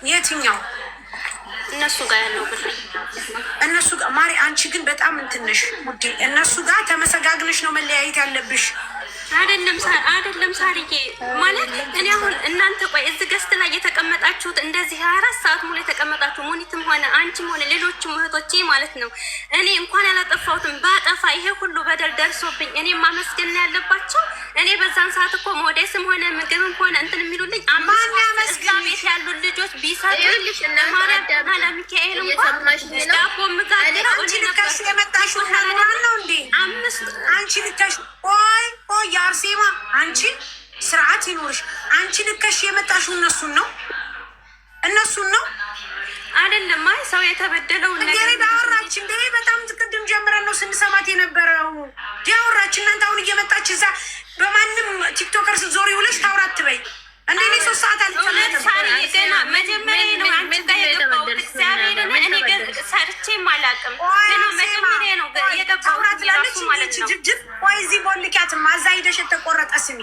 የትኛው እነሱ ጋር ያለው ብር እነሱ ጋር ማሪ፣ አንቺ ግን በጣም እንትንሽ ውዴ። እነሱ ጋር ተመሰጋግነሽ ነው መለያየት ያለብሽ። አይደለም ሳርዬ ማለት እኔ አሁን እናንተ ቆይ እዚህ ገስት ላይ የተቀመጣችሁት እንደዚህ 24 ሰዓት ሙሉ የተቀመጣችሁ ሙኒትም ሆነ አንቺም ሆነ ሌሎችም እህቶቼ ማለት ነው። እኔ እንኳን ያላጠፋሁትም ባጠፋ ይሄ ሁሉ በደል ደርሶብኝ እኔ ማመስገን ያለባቸው። እኔ በዛን ሰዓት እኮ ሞዴስም ሆነ ምግብም ሆነ እንትን የሚሉልኝ እዛ ቤት ያሉ ልጆች ቢሰጡልሽ እነ ማርያም ለሚካኤል እንኳን ዳቦ ምጋግረው አንቺ ልከሽ የመጣሽው ነው እንዴ? አንቺ ልከሽ ቆይ አርሴማ አንቺ ስርዓት ይኖርሽ። አንቺ ልከሽ የመጣሽው እነሱን ነው አይደለም? አይ ሰው የተበደለው ነገር ዳወራች እንዴ? በጣም ቅድም ጀምረን ነው ስንሰማት የነበረው ዳወራች። እናንተ አሁን እየመጣች እዛ በማንም ቲክቶከር ስትዞሪ ውለሽ ታውራት ትበይ እንዴ? እኔ 3 ሰዓት አልተመለሰም። ገና መጀመሪያ ነው አንቺ ጋር የገባሁት። እግዚአብሔርን እኔ ሰርቼም አላውቅም። ገና መጀመሪያ ነው የገባሁት ላለች ማለት ነው። ጅብጅብ ወይ እዚህ ቦልኪያት ማዛ ሄደሽ የተቆረጠ ስሚ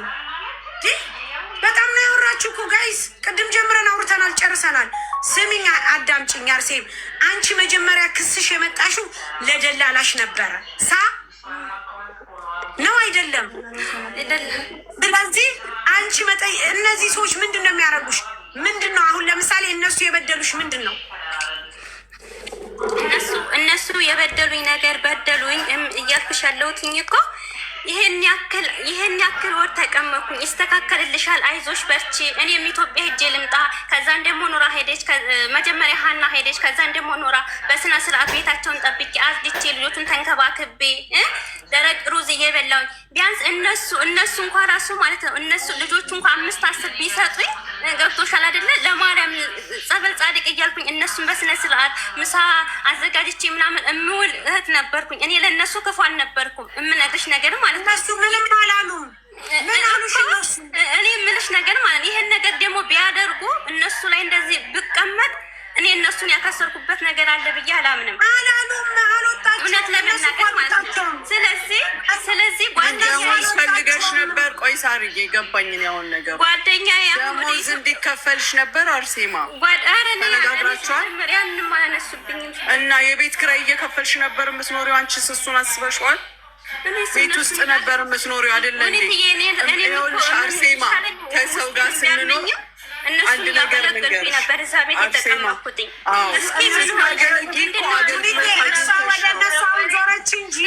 በጣም ነው ያወራችሁ እኮ ጋይስ። ቅድም ጀምረን አውርተናል ጨርሰናል። ስሚኝ አዳምጪኝ አርሴም፣ አንቺ መጀመሪያ ክስሽ የመጣሽው ለደላላሽ ነበረ ነው አይደለም? ስለዚህ አንቺ እነዚህ ሰዎች ምንድን ነው የሚያደርጉሽ? ምንድን ነው አሁን ለምሳሌ እነሱ የበደሉሽ ምንድን ነው? እነሱ የበደሉኝ ነገር በደሉኝ እያልኩሽ ያለሁትኝ እኮ ይሄን ያክል ወር ተቀመጥኩኝ። ይስተካከልልሻል፣ አይዞሽ በርቺ፣ እኔም ኢትዮጵያ ሄጄ ልምጣ። ከዛን ደግሞ ኖራ ሄደች፣ መጀመሪያ ሀና ሄደች። ከዛን ደግሞ ኖራ በስነ ስርዓት ቤታቸውን ጠብቄ አዝድቼ ልጆቹን ተንከባክቤ ደረቅ ሩዝ እየበላሁኝ ቢያንስ እነሱ እንኳ ራሱ ማለት ነው እነሱ ልጆቹ እንኳ 5-10 ቢሰጡኝ ገብቶሻል አይደለ? ለማርያም ጸበል ጻድቅ እያልኩኝ እነሱን በስነ ስርዓት ምሳ አዘጋጅቼ ምናምን እምውል እህት ነበርኩኝ። እኔ ለእነሱ ክፉ አልነበርኩም። እምነግርሽ ነገር ማለት ነው እነሱ ምንም አላሉም። ምን አሉሽ? እኔ የምልሽ ነገር ማለት ይሄን ነገር ደግሞ ቢያደርጉ እነሱ ላይ እንደዚህ ብቀመጥ እኔ እነሱን ያከሰርኩበት ነገር አለ ብዬ አላምንም። አላሉም፣ አልወጣችም እውነት ለመናገር ማለት ነው። ስለዚህ ደሞዝ ፈልገሽ ነበር? ቆይ ሳርዬ ገባኝን ያሁን ነገር ጓደኛ ደሞዝ እንዲከፈልሽ ነበር አርሴማ ተነጋግራችኋል? ያንም አላነሱብኝም። እና የቤት ኪራይ እየከፈልሽ ነበር የምትኖሪው? አንቺስ እሱን አስበሽዋል? ቤት ውስጥ ነበር የምትኖሪው አይደለ እንዴ? ይኸውልሽ አርሴማ ከሰው ጋር ስንኖር አንድ ነገር ልንገርሽ አርሴማ፣ ዞረች እንጂ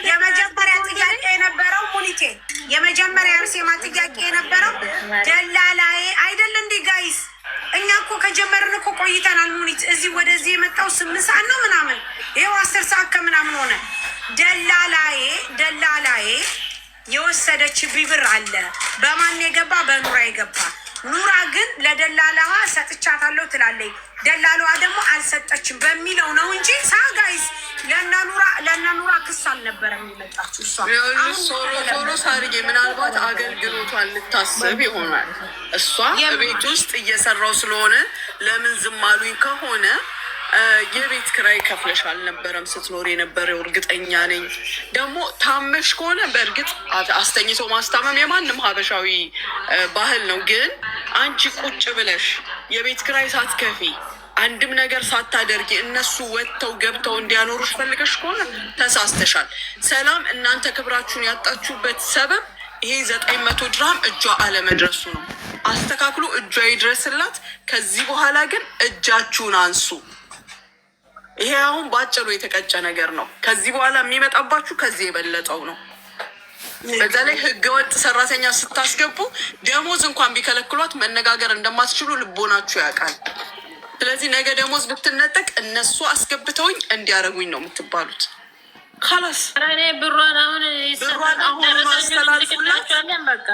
የመጀመሪያ ጥያቄ የነበረው ሙኒቴ፣ የመጀመሪያ አርሴማ ጥያቄ የነበረው ደላላዬ አይደል እንዴ ጋይስ? እኛ እኮ ከጀመርን እኮ ቆይተናል። ሙኒት እዚህ ወደዚህ የመጣው 8 ሰዓት ነው ምናምን፣ ይኸው 10 ሰዓት ከምናምን ሆነ። ደላላዬ የወሰደችብኝ ብር አለ። በማን የገባ? በኑራ የገባ። ኑራ ግን ለደላላዋ ሰጥቻታለሁ ትላለች፣ ደላላዋ ደግሞ አልሰጠችም በሚለው ነው እንጂ ጋይስ ለእነ ኑራ ክስ አልነበረም የሚመጣችው። ሶሮ ሳርዬ ምናልባት አገልግሎቷን ልታስብ ይሆናል። እሷ ቤት ውስጥ እየሰራው ስለሆነ ለምን ዝም አሉኝ ከሆነ የቤት ክራይ ከፍለሽ አልነበረም ስትኖር የነበረው እርግጠኛ ነኝ። ደግሞ ታመሽ ከሆነ በእርግጥ አስተኝቶ ማስታመም የማንም ሀበሻዊ ባህል ነው። ግን አንቺ ቁጭ ብለሽ የቤት ክራይ ሳትከፊ አንድም ነገር ሳታደርጊ እነሱ ወጥተው ገብተው እንዲያኖሩሽ ፈልገሽ ከሆነ ተሳስተሻል። ሰላም እናንተ ክብራችሁን ያጣችሁበት ሰበብ ይሄ 900 ድርሃም እጇ አለመድረሱ ነው። አስተካክሉ፣ እጇ ይድረስላት። ከዚህ በኋላ ግን እጃችሁን አንሱ። ይሄ አሁን ባጭሩ የተቀጨ ነገር ነው። ከዚህ በኋላ የሚመጣባችሁ ከዚህ የበለጠው ነው። በተለይ ህገወጥ ሰራተኛ ስታስገቡ ደሞዝ እንኳን ቢከለክሏት መነጋገር እንደማትችሉ ልቦናችሁ ያውቃል። ስለዚህ ነገ ደሞዝ ብትነጠቅ እነሱ አስገብተውኝ እንዲያደርጉኝ ነው የምትባሉት። ካላስ ብሯን አሁን ማስተላልፉላችኋለን። በቃ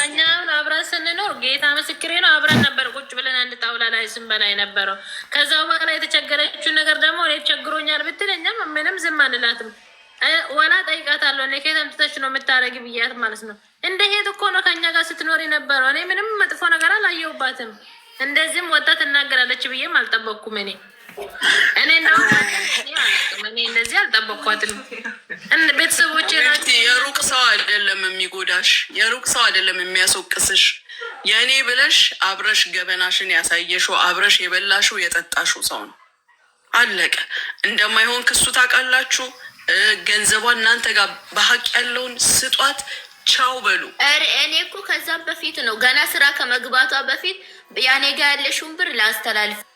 እኛ አብረን ስንኖር ጌታ ምስክሬ ነው፣ አብረን ነበር ቁጭ ብለን አንድ ጣውላ ላይ ስንበላ የነበረው። ከዛ በኋላ የተቸገረችውን ነገር ደግሞ እኔ ቸግሮኛል ብትል እኛም ምንም ዝም አንላትም። ወላ ጠይቃታለሁ እኔ ከየት አምጥተሽ ነው የምታረጊ ብያት ማለት ነው። እንደ ሄት እኮ ነው ከኛ ጋር ስትኖር የነበረው። እኔ ምንም መጥፎ ነገር አላየሁባትም። እንደዚህም ወጣ ትናገራለች ብዬም አልጠበቅኩም እኔ እኔ እንደዚህ አልጠበኳትም። ቤተሰቦቼ ናቸው። የሩቅ ሰው አይደለም የሚጎዳሽ፣ የሩቅ ሰው አይደለም የሚያስወቅስሽ። የእኔ ብለሽ አብረሽ ገበናሽን ያሳየሽው አብረሽ የበላሽው የጠጣሽው ሰው ነው። አለቀ። እንደማይሆን ክሱ ታውቃላችሁ። ገንዘቧን እናንተ ጋር በሀቅ ያለውን ስጧት። ቻው በሉ። እኔ እኮ ከዛም በፊት ነው ገና ስራ ከመግባቷ በፊት ያኔ ጋ ያለሽውን ብር ላስተላልፍልሽ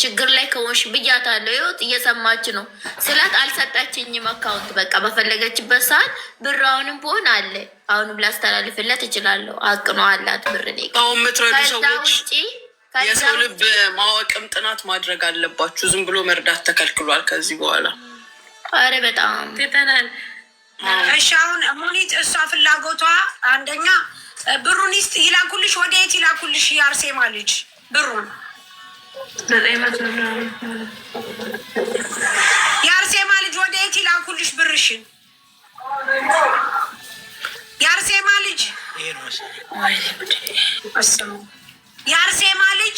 ችግር ላይ ከሆንሽ ብያታለሁ። ይኸውት እየሰማች ነው ስላት አልሰጣችኝም አካውንት። በቃ በፈለገችበት ሰዓት ብር አሁንም ብሆን አለ አሁንም ላስተላልፍለት እችላለሁ። አቅ ነው አላት ብር። እኔ አሁን የምትረዱ ሰዎች የሰው ልብ ማወቅም ጥናት ማድረግ አለባችሁ። ዝም ብሎ መርዳት ተከልክሏል ከዚህ በኋላ። አረ በጣም ትተናል። እሺ አሁን ሙኒት እሷ ፍላጎቷ አንደኛ ብሩን ይስጥ ይላኩልሽ። ወደ የት ይላኩልሽ? የአርሴማ ልጅ ብሩን የአርሴማ ልጅ ወደ የት ይላኩልሽ ብርሽን? የአርሴማ ልጅ የአርሴማ ልጅ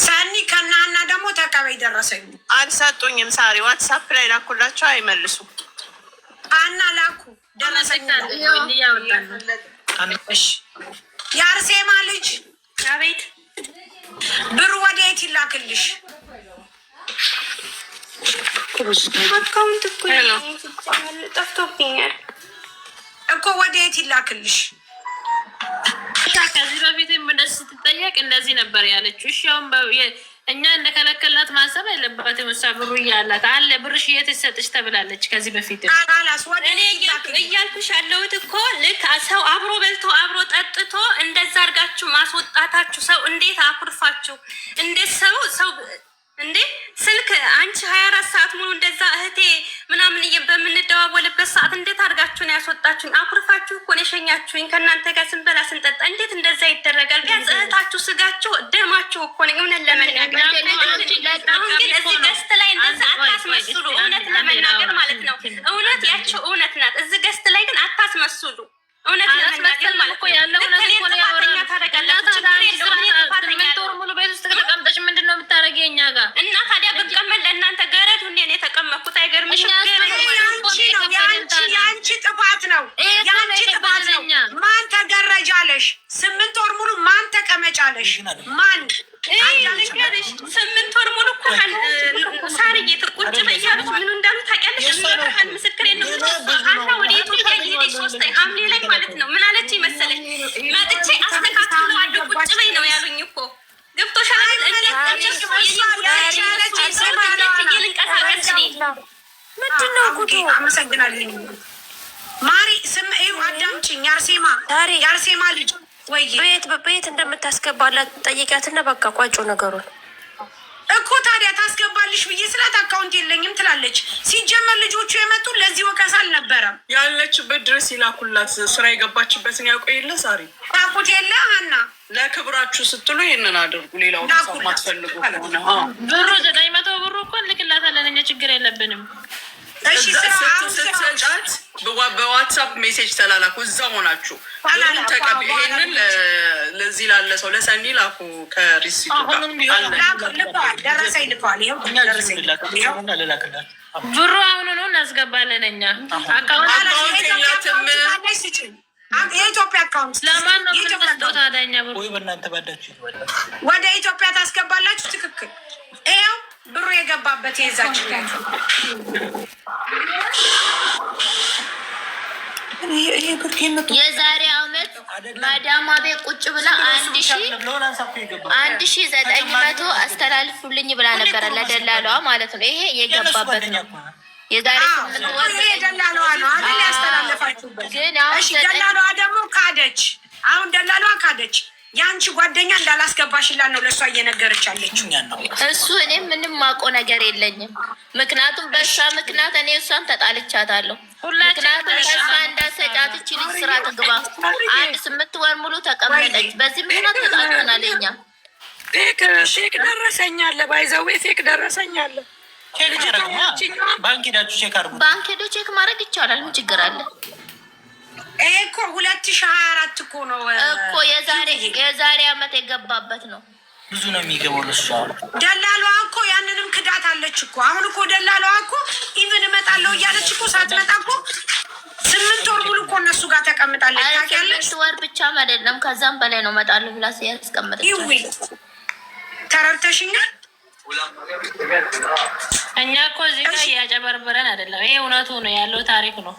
ሰኒ ከናና ደግሞ ተቀበይ ደረሰኝ አልሰጡኝም። ሳሪ ዋትሳፕ ላይ ላኩላቸው አይመልሱም። አና ላኩ ደረሰኝ። የአርሴማ ልጅ አቤት ብሩ ወደ የት ይላክልሽ? አካውንት እኮ ጠፍቶብኛል እኮ ወደ የት ይላክልሽ? ከዚህ በፊት ምንስ ስትጠየቅ እንደዚህ ነበር ያለችው። እሺ አሁን እኛ እንደከለከልናት ማሰብ አይለባትም። እሷ ብሩ እያላት አለ ብርሽ የት ይሰጥሽ ተብላለች ከዚህ በፊት። እኔ እያልኩሽ ያለሁት እኮ ልክ ሰው አብሮ በልቶ አብሮ ጠጥቶ እንደዛ አድርጋችሁ ማስወጣታችሁ ሰው እንዴት አኩርፋችሁ እንዴት ሰው እንዴ ስልክ አንቺ 24 ሰዓት ሙሉ እንደዛ እህቴ ምናምን በምንደዋወልበት ሰዓት እንዴት አድርጋችሁ ነው ያስወጣችሁኝ? አኩርፋችሁ እኮ ነው የሸኛችሁኝ። ከእናንተ ጋር ስንበላ ስንጠጣ እንዴት እንደዛ ይደረጋል? ቢያንስ እህታችሁ ስጋችሁ ደማችሁ እኮ ነው። እውነት ለመናገር አሁን ግን እዚህ ገስት ላይ እንደዛ አታስመስሉ። እውነት ለመናገር ማለት ነው። እውነት ያቸው እውነት ናት። እዚህ ገስት ላይ ግን አታስመስሉ። እውነት ለመናገር ማለት ነው። ያለው እውነት እኮ ነው። ያወራኛ ታደርጋላችሁ። ችግር የለውም። እኔ ጥፋተኛ ሙሉ ቤት ውስጥ ከተቀምጠሽ ምንድን ነው የምታደርጊ? እኛ ጋር እና ታዲያ ብቀመጥ ለእናንተ ገረድ ሁኔ ነው የተቀመጥኩት። አይገርምሽም? የአንቺ ጥፋት ነው። የአንቺ ጥፋት ነው። ማን ተገረጃለሽ? 8 ወር ሙሉ ማን ተቀመጫለሽ? ማን ልንገርሽ? 8 ወር ሙሉ እኮ ሳርዬ ቁጭ በያሉት ምኑ እንዳሉ ታውቂያለሽ? ብርሃን ምስክር የለም። አና ወደ ኢትዮጵያ ሄደች 3 ሐምሌ ላይ ማለት ነው። ምን አለች መሰለኝ? መጥቼ አስተካክለዋለሁ ቁጭ በይ ነው ያሉኝ እኮ ገብቶሻል? ምንድነው ጉዱ? አመሰግናለሁ ማሪ። ስም አዳምጪኝ። የአርሴማ ልጅ ወይ በየት እንደምታስገባላት ጠይቂያትና በቃ ቋጮ ነገሩን እኮ ታዲያ ታስገባልሽ ብዬ ስላት አካውንት የለኝም ትላለች። ሲጀመር ልጆቹ የመጡ ለዚህ ወቀሳ አልነበረም። ያለችበት ድረስ ይላኩላት። ስራ የገባችበትን ያውቁ የለ ሳሪ ታቁት የለ ሀና። ለክብራችሁ ስትሉ ይህንን አድርጉ። ሌላውን ሰው ማትፈልጉ ከሆነ ብሩ 900 ብሩ እኮ እንልክላታለን እኛ ችግር የለብንም። ስትሰጫት በዋትሳፕ ሜሴጅ ተላላኩ። እዛ ሆናችሁ ብሩን ተቀብ። ይሄንን ለዚህ ላለ ሰው ለሰኒ ላኩ። ከሪሲቱ ደረሰኝ ልኳል። ብሩ አሁኑ ነው እናስገባለን እኛ። አካውንት የላትም። የኢትዮጵያ አካውንት ለማን ነው የምንመስጠው ታዲያ? እኛ ብሩ ወደ ኢትዮጵያ ታስገባላችሁ። ትክክል። ይኸው ብሩ የገባበት የዛች የዛሬ አመት ማዳማ ቤት ቁጭ ብላ 1900 አስተላልፉልኝ ብላ ነበረ ለደላለዋ ማለት ነው። ይሄ የገባበት ነው። የዛሬ 8 ወር ደላለዋ ነው አይደል ያስተላለፋችሁበት። ግን አሁን ደላለዋ ደግሞ ካደች። አሁን ደላለዋ ካደች። የአንቺ ጓደኛ እንዳላስገባሽላት ነው ለእሷ እየነገረች አለችው። እሱ እኔ ምንም ማውቀው ነገር የለኝም። ምክንያቱም በእሷ ምክንያት እኔ እሷን ተጣልቻታለሁ። ምክንያቱም ተስፋ እንዳሰጫት እቺ ልጅ ስራ ትግባ 8 ወር ሙሉ ተቀመጠች። በዚህ ምክንያት ተጣልተናል። እኛ ፌክ ደረሰኛለ ባይዘዌ ፌክ ደረሰኛለ። ባንክ ሄዶ ቼክ ማድረግ ይቻላል። ምን ችግር አለ? ይሄ እኮ 2024 እኮ ነው እኮ የዛሬ አመት የገባበት ነው። ብዙ ነው የሚገባው ለሷ። ደላሏ እኮ ያንንም ክዳት አለች እኮ። አሁን እኮ ደላሏ እኮ ኢቭን እመጣለሁ እያለች እኮ ሳትመጣ እኮ 8 ወር ሙሉ እኮ እነሱ ጋር ተቀምጣለች። ታውቂያለሽ? 8 ወር ብቻም አይደለም ከዛም በላይ ነው እመጣለሁ ብላ ያስቀመጠች። ይዊ ተረድተሽኛል? እኛ እኮ እዚህ ጋር እያጨበርበረን አይደለም። ይሄ እውነቱ ነው ያለው ታሪክ ነው።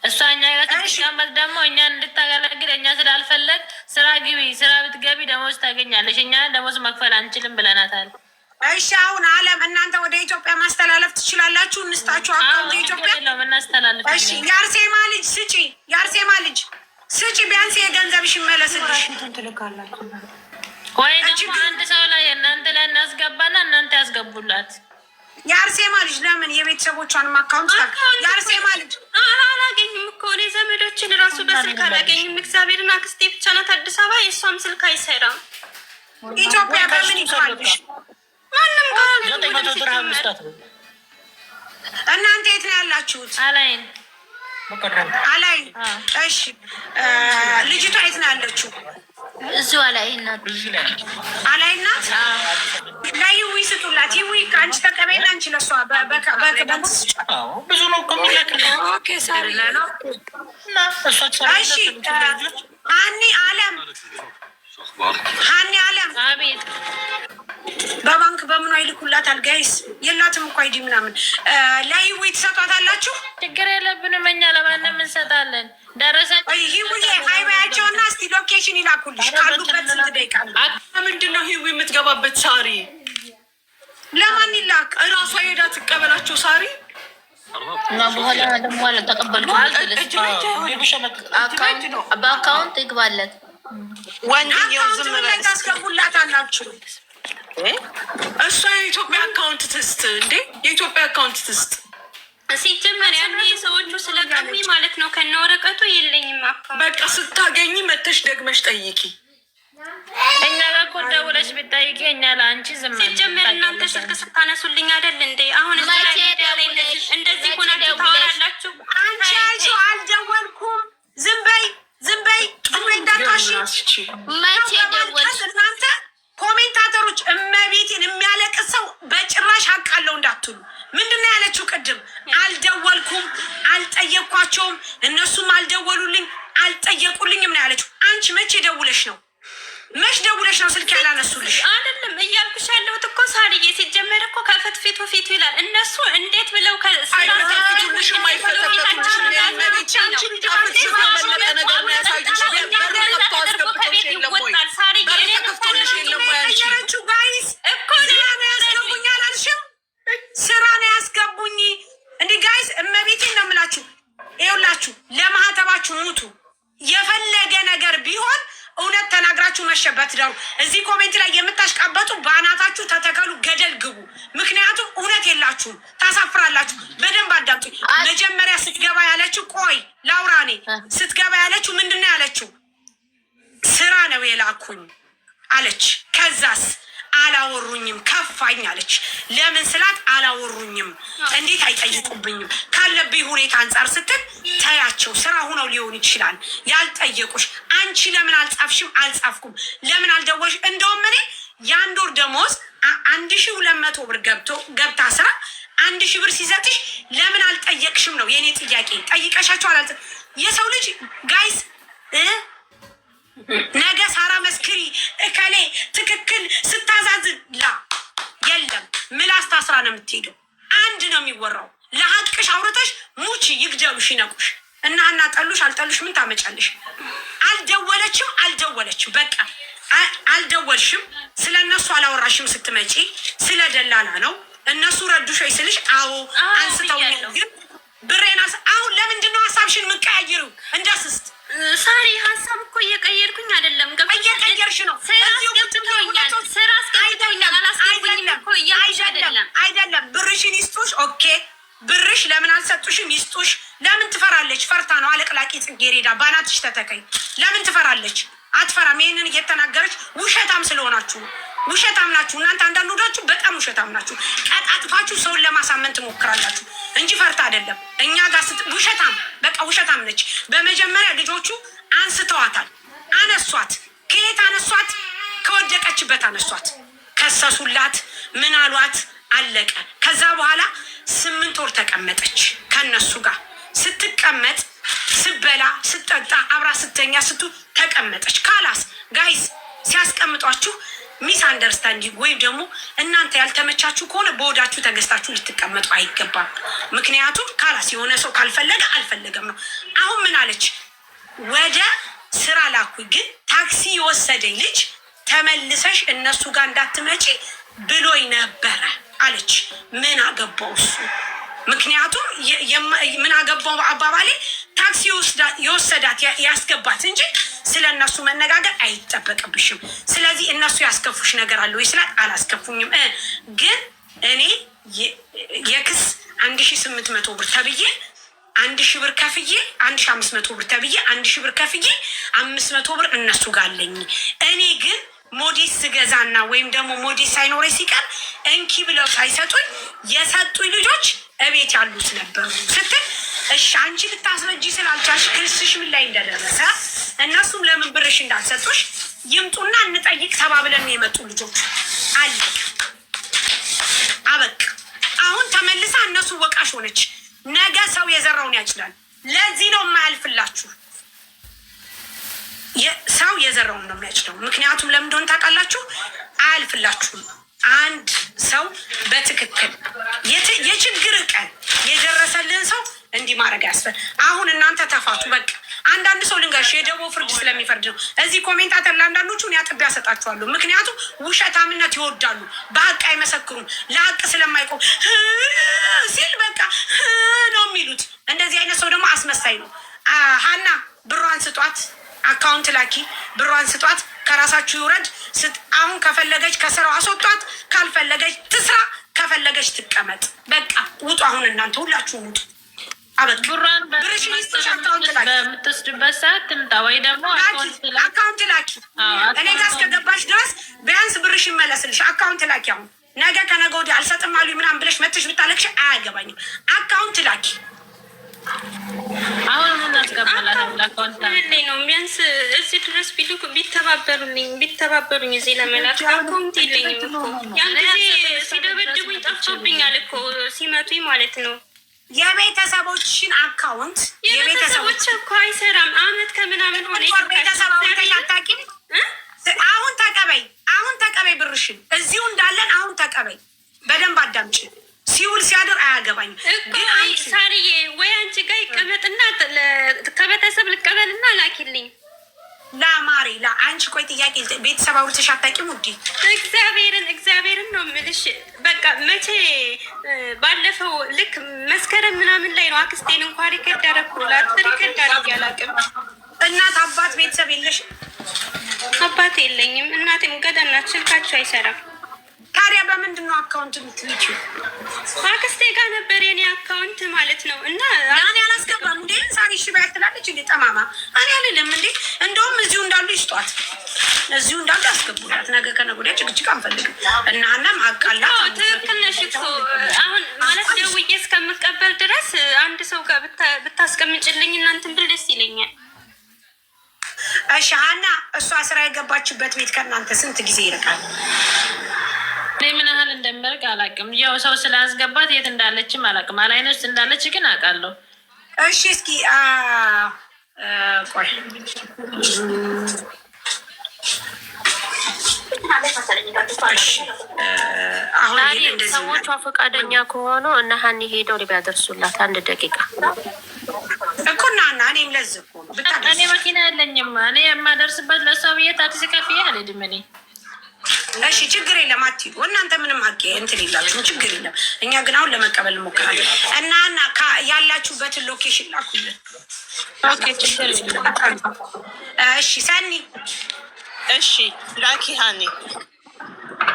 እሷ እኛ ጋር ስትቀመጥ ደግሞ እኛን እንድታገለግል እኛ ስላልፈለግ ስራ ግቢ፣ ስራ ብትገቢ ደሞዝ ታገኛለሽ፣ እኛ ደሞዝ መክፈል አንችልም ብለናታል። እሺ አሁን አለም እናንተ ወደ ኢትዮጵያ ማስተላለፍ ትችላላችሁ። እንስጣችሁ አካውንት ኢትዮጵያ ነው እናስተላልፍ። እሺ የአርሴማ ልጅ ስጪ፣ የአርሴማ ልጅ ስጪ፣ ቢያንስ የገንዘብሽ ይመለስልሽ። ወይ ደግሞ አንድ ሰው ላይ እናንተ ላይ እናስገባና እናንተ ያስገቡላት። የአርሴማ ልጅ ለምን የቤተሰቦቿንም አካውንት የአርሴማ ልጅ አላገኝም እኮ እኔ ዘመዶችን ራሱ በስልክ አላገኝም። እግዚአብሔርን አክስቴ ብቻ ናት አዲስ አበባ፣ የእሷም ስልክ አይሰራም። ኢትዮጵያ በምን ይባልሽ? ማንም ጋር እናንተ የት ነው ያላችሁት? አላይን አላይን። እሺ ልጅቷ የት ነው ያለችው? እዚሁ አላይን ናት። አላይን ናት። ለይዊ ስጡላት። ይዊ ከአንቺ ተቀበይና አንቺ ለሷ በክደንስ ብዙ ነው ከሚላክል። ኦኬ ሳሪ እሺ ሀኒ አለም ሀኒ አለም አቤት በባንክ በምኗ ይልኩላታል። ጋይስ የላትም እኮ አይዲ ምናምን ለይዊ ትሰጧታላችሁ። ችግር የለብንም እኛ ለማንም እንሰጣለን። ደረሰ ሂዊ ሀይባያቸውና እስቲ ሎኬሽን ይላኩልሽ ካሉበት ስንት ደቂቃ ምንድን ነው ሂዊ የምትገባበት? ሳሪ ለማን ይላክ? እራሷ ሄዳ ትቀበላቸው ሳሪ እና በኋላ ደግሞ ተቀበሉ በአካውንት ይግባለት። ወንድየው ዝም ላይ ታስገቡላት አላችሁ። እሷ የኢትዮጵያ አካውንት ትስጥ እንዴ? የኢትዮጵያ አካውንት ትስጥ። ሲጀመር ያኔ ሰዎቹ ስለቀሚ ማለት ነው ከነ ወረቀቱ የለኝም አካውንት። በቃ ስታገኝ መተሽ ደግመሽ ጠይቂ። እኛ ጋር እኮ ደውለሽ ብትጠይቂ እኛ ለአንቺ ዝም ሲጀመር እናንተ ስልክ ስታነሱልኝ አይደል እንዴ? አሁን እንደዚህ ሆናችሁ ታወራላችሁ። አንቺ ያልሽው አልደወልኩም። ዝም በይ ዝም በይ ጥሩ እንዳታሽ። መቼ ደወልሽ? እናንተ ኮሜንታተሮች እመቤቴን የሚያለቅስ ሰው በጭራሽ አውቃለሁ እንዳትሉ። ምንድነው ያለችው ቅድም? አልደወልኩም፣ አልጠየቅኳቸውም፣ እነሱም አልደወሉልኝ፣ አልጠየቁልኝም ነው ያለችው። አንቺ መቼ ደውለሽ ነው? መች ደውለሽ ነው ስልክ ያላነሱልሽ? አይደለም እያልኩሽ ያለሁት እኮ ሳርዬ፣ ሲጀመር እኮ ከፍትፊቱ ፊቱ ይላል። እነሱ እንዴት ብለው አይፈተፍቱልሽም፣ አይፈተፍቱልሽም። ስራ ነው ያስገቡኝ። እንዲህ ጋይስ እመቤቴን ነው የምላችሁ። ይኸውላችሁ ለማህተባችሁ ሙቱ። የፈለገ ነገር ቢሆን እውነት ተናግራችሁ መሸበት ደሩ። እዚህ ኮሜንት ላይ የምታሽቃበጡ በአናታችሁ ተተከሉ፣ ገደል ግቡ። ምክንያቱም እውነት የላችሁም፣ ታሳፍራላችሁ። በደንብ አዳምጡ። መጀመሪያ ስትገባ ያለችው ቆይ ላውራኔ ስትገባ ያለችው ምንድን ነው ያለችው? ስራ ነው የላኩኝ አለች። ከዛስ አላወሩኝም ከፋኝ አለች። ለምን ስላት አላወሩኝም፣ እንዴት አይጠይቁብኝም ካለብኝ ሁኔታ አንጻር ስትል ታያቸው። ስራ ሁነው ሊሆን ይችላል ያልጠየቁሽ። አንቺ ለምን አልጻፍሽም? አልጻፍኩም። ለምን አልደወልሽ? እንደውም እኔ የአንድ ወር ደሞዝ 1200 ብር ገብታ ስራ 1000 ብር ሲሰጥሽ ለምን አልጠየቅሽም ነው የእኔ ጥያቄ። ጠይቀሻቸው አላልጥ የሰው ልጅ ጋይስ ነገ ሳራ መስክሪ እከሌ ትክክል ስታዛዝላ የለም። ምላስ ታስራ ነው የምትሄደው። አንድ ነው የሚወራው። ለሀቅሽ አውርተሽ ሙቺ ይግደሉሽ ይነቁሽ እና ጠሉሽ አልጠሉሽ ምን ታመጫለሽ? አልደወለችም በቃ አልደወልሽም። ስለ እነሱ አላወራሽም። ስትመጪ ስለ ደላላ ነው እነሱ ረዱሽ ወይ ስልሽ አዎ አንስተው ግን ብሬናስ አሁን ለምንድነው ሀሳብሽን የምትቀያይሪው? እንዳስስት ሳሪ ሀሳብ እኮ እየቀየርኩኝ አይደለም። እየቀየርሽ ነው። አይደለም ብርሽን ይስጡሽ። ኦኬ ብርሽ ለምን አልሰጡሽም? ይስጡሽ። ለምን ትፈራለች? ፈርታ ነው። አለቅላቂ ጽጌሬዳ ባናትሽ ተተከኝ። ለምን ትፈራለች? አትፈራም። ይህንን እየተናገረች ውሸታም ስለሆናችሁ ውሸታም ናችሁ እናንተ። አንዳንዶቻችሁ በጣም ውሸታም ናችሁ። ቀጣጥፋችሁ ሰውን ለማሳመን ትሞክራላችሁ እንጂ ፈርታ አይደለም። እኛ ጋር ውሸታም በቃ ውሸታም ነች። በመጀመሪያ ልጆቹ አንስተዋታል፣ አነሷት። ከየት አነሷት? ከወደቀችበት አነሷት። ከሰሱላት፣ ምን አሏት፣ አለቀ። ከዛ በኋላ 8 ወር ተቀመጠች ከነሱ ጋር። ስትቀመጥ ስበላ ስጠጣ አብራ ስተኛ ተቀመጠች። ካላስ ጋይስ ሲያስቀምጧችሁ ሚስ አንደርስታንዲንግ ወይም ደግሞ እናንተ ያልተመቻችሁ ከሆነ በወዳችሁ ተገዝታችሁ ልትቀመጡ አይገባም። ምክንያቱም ካላስ የሆነ ሰው ካልፈለገ አልፈለገም ነው። አሁን ምን አለች? ወደ ስራ ላኩኝ፣ ግን ታክሲ የወሰደኝ ልጅ ተመልሰሽ እነሱ ጋር እንዳትመጪ ብሎኝ ነበረ አለች። ምን አገባው እሱ? ምክንያቱም ምን አገባው አባባሌ ታክሲ የወሰዳት ያስገባት እንጂ ስለ እነሱ መነጋገር አይጠበቅብሽም። ስለዚህ እነሱ ያስከፉሽ ነገር አለ ወይ ስላት አላስከፉኝም፣ ግን እኔ የክስ 1800 ብር ተብዬ 1000 ብር ከፍዬ 1500 ብር ተብዬ 1000 ብር ከፍዬ 500 ብር እነሱ ጋር አለኝ። እኔ ግን ሞዴስ ስገዛና ወይም ደግሞ ሞዴስ ሳይኖረ ሲቀር እንኪ ብለው ሳይሰጡኝ የሰጡኝ ልጆች እቤት ያሉት ነበሩ ስትል፣ እሺ አንቺ ልታስረጂ ስላልቻልሽ ክስሽ ምን ላይ እንደደረሰ እነሱም ለምን ብርሽ እንዳልሰጡሽ ይምጡና እንጠይቅ ተባብለን የመጡ ልጆች አለ። አበቅ አሁን ተመልሳ እነሱ ወቃሽ ሆነች። ነገ ሰው የዘራውን ያጭዳል። ለዚህ ነው የማያልፍላችሁ። ሰው የዘራውን ነው የሚያጭደው። ምክንያቱም ለምን እንደሆነ ታውቃላችሁ? አያልፍላችሁም። አንድ ሰው በትክክል የችግር ቀን የደረሰልን ሰው እንዲህ ማድረግ ያስፈል። አሁን እናንተ ተፋቱ በቃ። አንዳንድ ሰው ልንገርሽ የደቦ ፍርድ ስለሚፈርድ ነው። እዚህ ኮሜንታተር ለአንዳንዶቹ ያጥቢያ ያሰጣችኋለሁ። ምክንያቱም ውሸታምነት ይወዳሉ፣ በሀቅ አይመሰክሩም። ለሀቅ ስለማይቆም ሲል በቃ ነው የሚሉት። እንደዚህ አይነት ሰው ደግሞ አስመሳይ ነው። ሀና ብሯን ስጧት፣ አካውንት ላኪ፣ ብሯን ስጧት፣ ከራሳችሁ ይውረድ። አሁን ከፈለገች ከስራው አስወጧት፣ ካልፈለገች ትስራ፣ ከፈለገች ትቀመጥ። በቃ ውጡ። አሁን እናንተ ሁላችሁም ውጡ። ብሯን በምትወስድበት ሰዓት ትምጣ፣ ወይ ደግሞ አካውንት ላኪ። እኔ ጋር እስከገባሽ ድረስ ቢያንስ ብርሽ ይመለስልሽ። አካውንት ላኪ። አሁን ነገ ከነገ ወዲያ አልሰጥም አሉኝ ምናምን ብለሽ መጥተሽ ብታለቅሽ አያገባኝም። አካውንት ላኪ። አሁን ምን አስገባላት? አካውንት ነው ቢያንስ እዚህ ድረስ ቢተባበሩኝ እዚህ ለመላክ አካውንት የለኝም እኮ። ያን ጊዜ ሲደበድቡኝ ጠፍቶብኛል እኮ ሲመቱኝ ማለት ነው። የቤተሰቦችን አካውንት የቤተሰቦች እኮ አይሰራም። አመት ከምናምን ሆነ። ቤተሰቦች አታውቂም። አሁን ተቀበይ ብርሽን እዚሁ እንዳለን አሁን ተቀበይ። በደንብ አዳምጪ። ሲውል ሲያድር አያገባኝም። ግን ሳርዬ ወይ አንቺ ጋር ይቀመጥና ከቤተሰብ ልቀበልና ላኪልኝ። ለማሪ ለአንቺ ቆይ ጥያቄ ቤተሰብ አውርተሽ አታውቂም ውዴ? እግዚአብሔርን ነው የምልሽ። በቃ መቼ ባለፈው ልክ መስከረም ምናምን ላይ ነው አክስቴን እንኳን ሪከርድ አደረኩላት። ሪከርድ አድርጌ አላውቅም። እናት አባት ቤተሰብ የለሽ? አባት የለኝም። እናቴም ገዳም ናት። ስልካቸው አይሰራም። ታዲያ በምንድን ነው አካውንት የምትልኪ? አክስቴ ጋር ነበር የኔ አካውንት ማለት ነው። እና እኔ አላስገባም እንዴ ሳሪ ሽባ ያትላለች እንዴ ጠማማ። እኔ አልልም እንዴ። እንደውም እዚሁ እንዳሉ ይስጧት፣ እዚሁ እንዳሉ ያስገቡላት። ነገ ከነገ ወዲያ ጭቅጭቅ አንፈልግም። እና ሀናም አቃላት። ትክክል ነሽ እኮ። አሁን ማለት ደውዬ እስከምቀበል ድረስ አንድ ሰው ጋር ብታስቀምጭልኝ እናንትን ብል ደስ ይለኛል። እሺ ሀና፣ እሷ ስራ የገባችበት ቤት ከእናንተ ስንት ጊዜ ይርቃል? እኔ ምን ያህል እንደሚርቅ አላውቅም። ያው ሰው ስላስገባት የት እንዳለችም አላውቅም። አላይን ውስጥ እንዳለች ግን አውቃለሁ። እሺ እስኪ ቆይ አሁን ሰዎቿ ፈቃደኛ ከሆኑ እና ሀኒ ሄደው ቢያደርሱላት 1 ደቂቃ እኮ እና እኔም ለዚህ እኮ ነው ብታደርስ። እኔ መኪና የለኝም። እኔ የማደርስበት ለሷ ብዬ ታክሲ ከፍዬ አልሄድም እኔ። እሺ ችግር የለም አትሂዱ እናንተ። ምንም አቄ እንትን የላችሁም፣ ችግር የለም። እኛ ግን አሁን ለመቀበል እንሞክራለን። እና ያላችሁበትን ሎኬሽን ላኩልን። ኦኬ ችግር የለም። እሺ ሰኒ፣ እሺ ላኪ፣ ሀኒ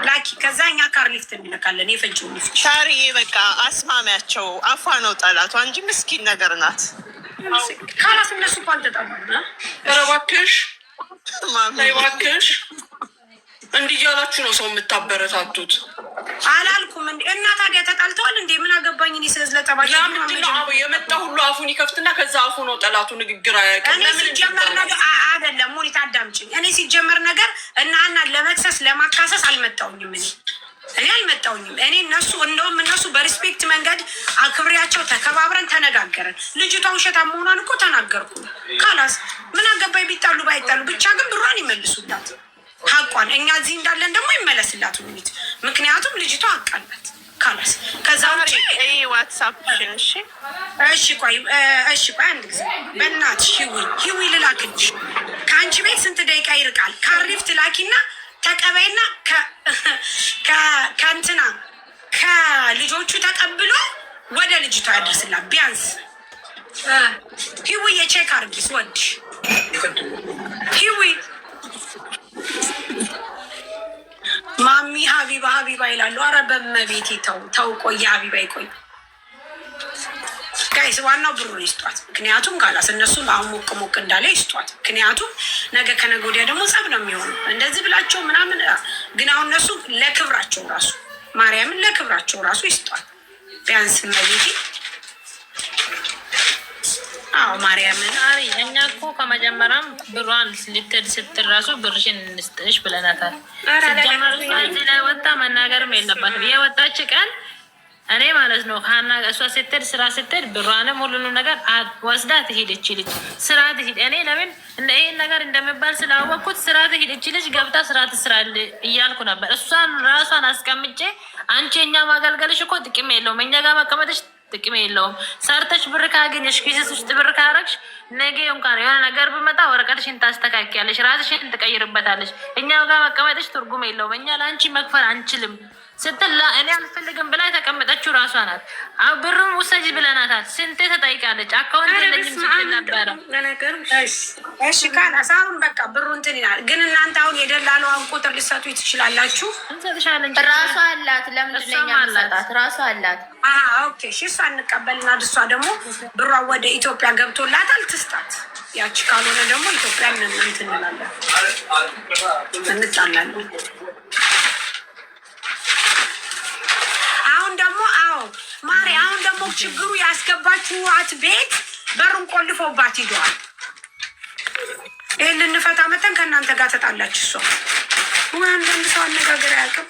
ላኪ። ከዛ እኛ ካር ሊፍት እንልካለን። የፈጅው ሊፍት ሻርዬ በቃ አስማሚያቸው። አፏ ነው ጠላቷ እንጂ ምስኪን ነገር ናት። ካላስ እነሱ እኮ አልተጠሙም። ኧረ እባክሽ እባክሽ፣ እንዲህ እያላችሁ ነው ሰው የምታበረታቱት። አላልኩም እንዴ? እና ታዲያ ተጣልተዋል እንዴ? ምን አገባኝ እኔ ስለዝለጠባቸው። ለምንድነው የመጣ ሁሉ አፉን ይከፍትና ከዛ አፉ ነው ጠላቱ ንግግር አያውቅም። እኔ ሲጀመር ነገር አይደለም ሙኒት አዳምጪኝ። እኔ ሲጀመር ነገር እና ለመክሰስ ለማካሰስ አልመጣሁኝም። እኔ አልመጣሁኝም። እኔ እነሱ እንደውም እነሱ በሪስፔክት መንገድ አክብሬያቸው ተከባብረን ተነጋገረን። ልጅቷ ውሸታ መሆኗን እኮ ተናገርኩ። ካላስ ምን አገባኝ ቢጣሉ ባይጣሉ፣ ብቻ ግን ብሯን ይመልሱላት ሀቋን። እኛ እዚህ እንዳለን ደግሞ ይመለስላት ሙኒት፣ ምክንያቱም ልጅቷ አቃላት። ካላስ ከዛ ውጭ ዋትሳፕሽን እሺ ቆይ አንድ ጊዜ በእናትሽ ሂዊ ልላክልሽ። ከአንቺ ቤት ስንት ደቂቃ ይርቃል? ካሪፍት ላኪና ተቀበይና ከእንትና ከልጆቹ ተቀብሎ ወደ ልጅቷ ያደርስላት። ቢያንስ ሂዊ የቼክ አርጊስ ወድሽ ሂዊ ማሚ ሀቢባ ይላሉ። አረ በመቤቴ ተው ቆይ ሀቢባ ይቆይ ጋይስ። ዋናው ብሩን ይስጧት። ምክንያቱም ካላስ እነሱ አሁን ሞቅ እንዳለ ይስጧት። ምክንያቱም ነገ ከነገ ወዲያ ደግሞ ጸብ ነው የሚሆኑ እንደዚህ ብላቸው ምናምን። ግን አሁን እነሱ ለክብራቸው ራሱ ማርያምን ለክብራቸው ራሱ ይስጧት ቢያንስ መቤቴ። አዎ ማርያምን እኛ እኮ ከመጀመሪያም ብሯን ልትሄድ ስትል ራሱ ብርሽን እንስጥሽ ብለናታል። ሲጀመር እዚህ ላይ ወጣ መናገርም የለባትም። የወጣች ቀን እኔ ማለት ነው ሀና እሷ ስትሄድ ስራ ስትሄድ ብሯንም ሁሉንም ነገር ወስዳ ትሄድ። እቺ ልጅ ስራ ትሄድ። እኔ ለምን ይህን ነገር እንደሚባል ስላወቅኩት ስራ ትሄድ። እቺ ልጅ ገብታ ስራ ትስራል እያልኩ ነበር። እሷን ራሷን አስቀምጬ አንቺ እኛ ማገልገልሽ እኮ ጥቅም የለውም፣ እኛ ጋር መቀመጥሽ ጥቅም የለውም። ሰርተሽ ብር ካገኘሽ ኪስስ ውስጥ ብር ካረግሽ ነገ እንኳን የሆነ ነገር ብመጣ ወረቀትሽን ታስተካክያለሽ፣ ራስሽን ትቀይርበታለሽ። እኛ ጋር መቀመጥሽ ትርጉም የለውም፣ እኛ ለአንቺ መክፈል አንችልም ስትል እኔ አልፈልግም ብላ የተቀመጠችው ራሷ ናት። ብሩን ውሰጅ ብለናታል። ስንቴ ተጠይቃለች። አካውንት የለኝም ስትል ነበረ። እሺ ካላስ አሁን በቃ ብሩ እንትን ይላል። ግን እናንተ አሁን የደላለዋን ቁጥር ልሰጡ ትችላላችሁ። እንሰጥሻለን። ራሷ አላት። ለምንድን ነው የምንሰጣት? ራሷ አላት። ኦኬ እሺ፣ እሷ እንቀበልና እሷ ደግሞ ብሯ ወደ ኢትዮጵያ ገብቶላታል ትስጣት። ያቺ ካልሆነ ደግሞ ኢትዮጵያ እንትን እንላለን፣ እንጣላለን። ማሪ አሁን ደግሞ ችግሩ ያስገባችኋት ቤት በሩን ቆልፈውባት ሂደዋል። ይህን ልንፈታ መጠን ከእናንተ ጋር ተጣላች። እሷ ወይ አንዳንድ ሰው አነጋገር አያውቅም።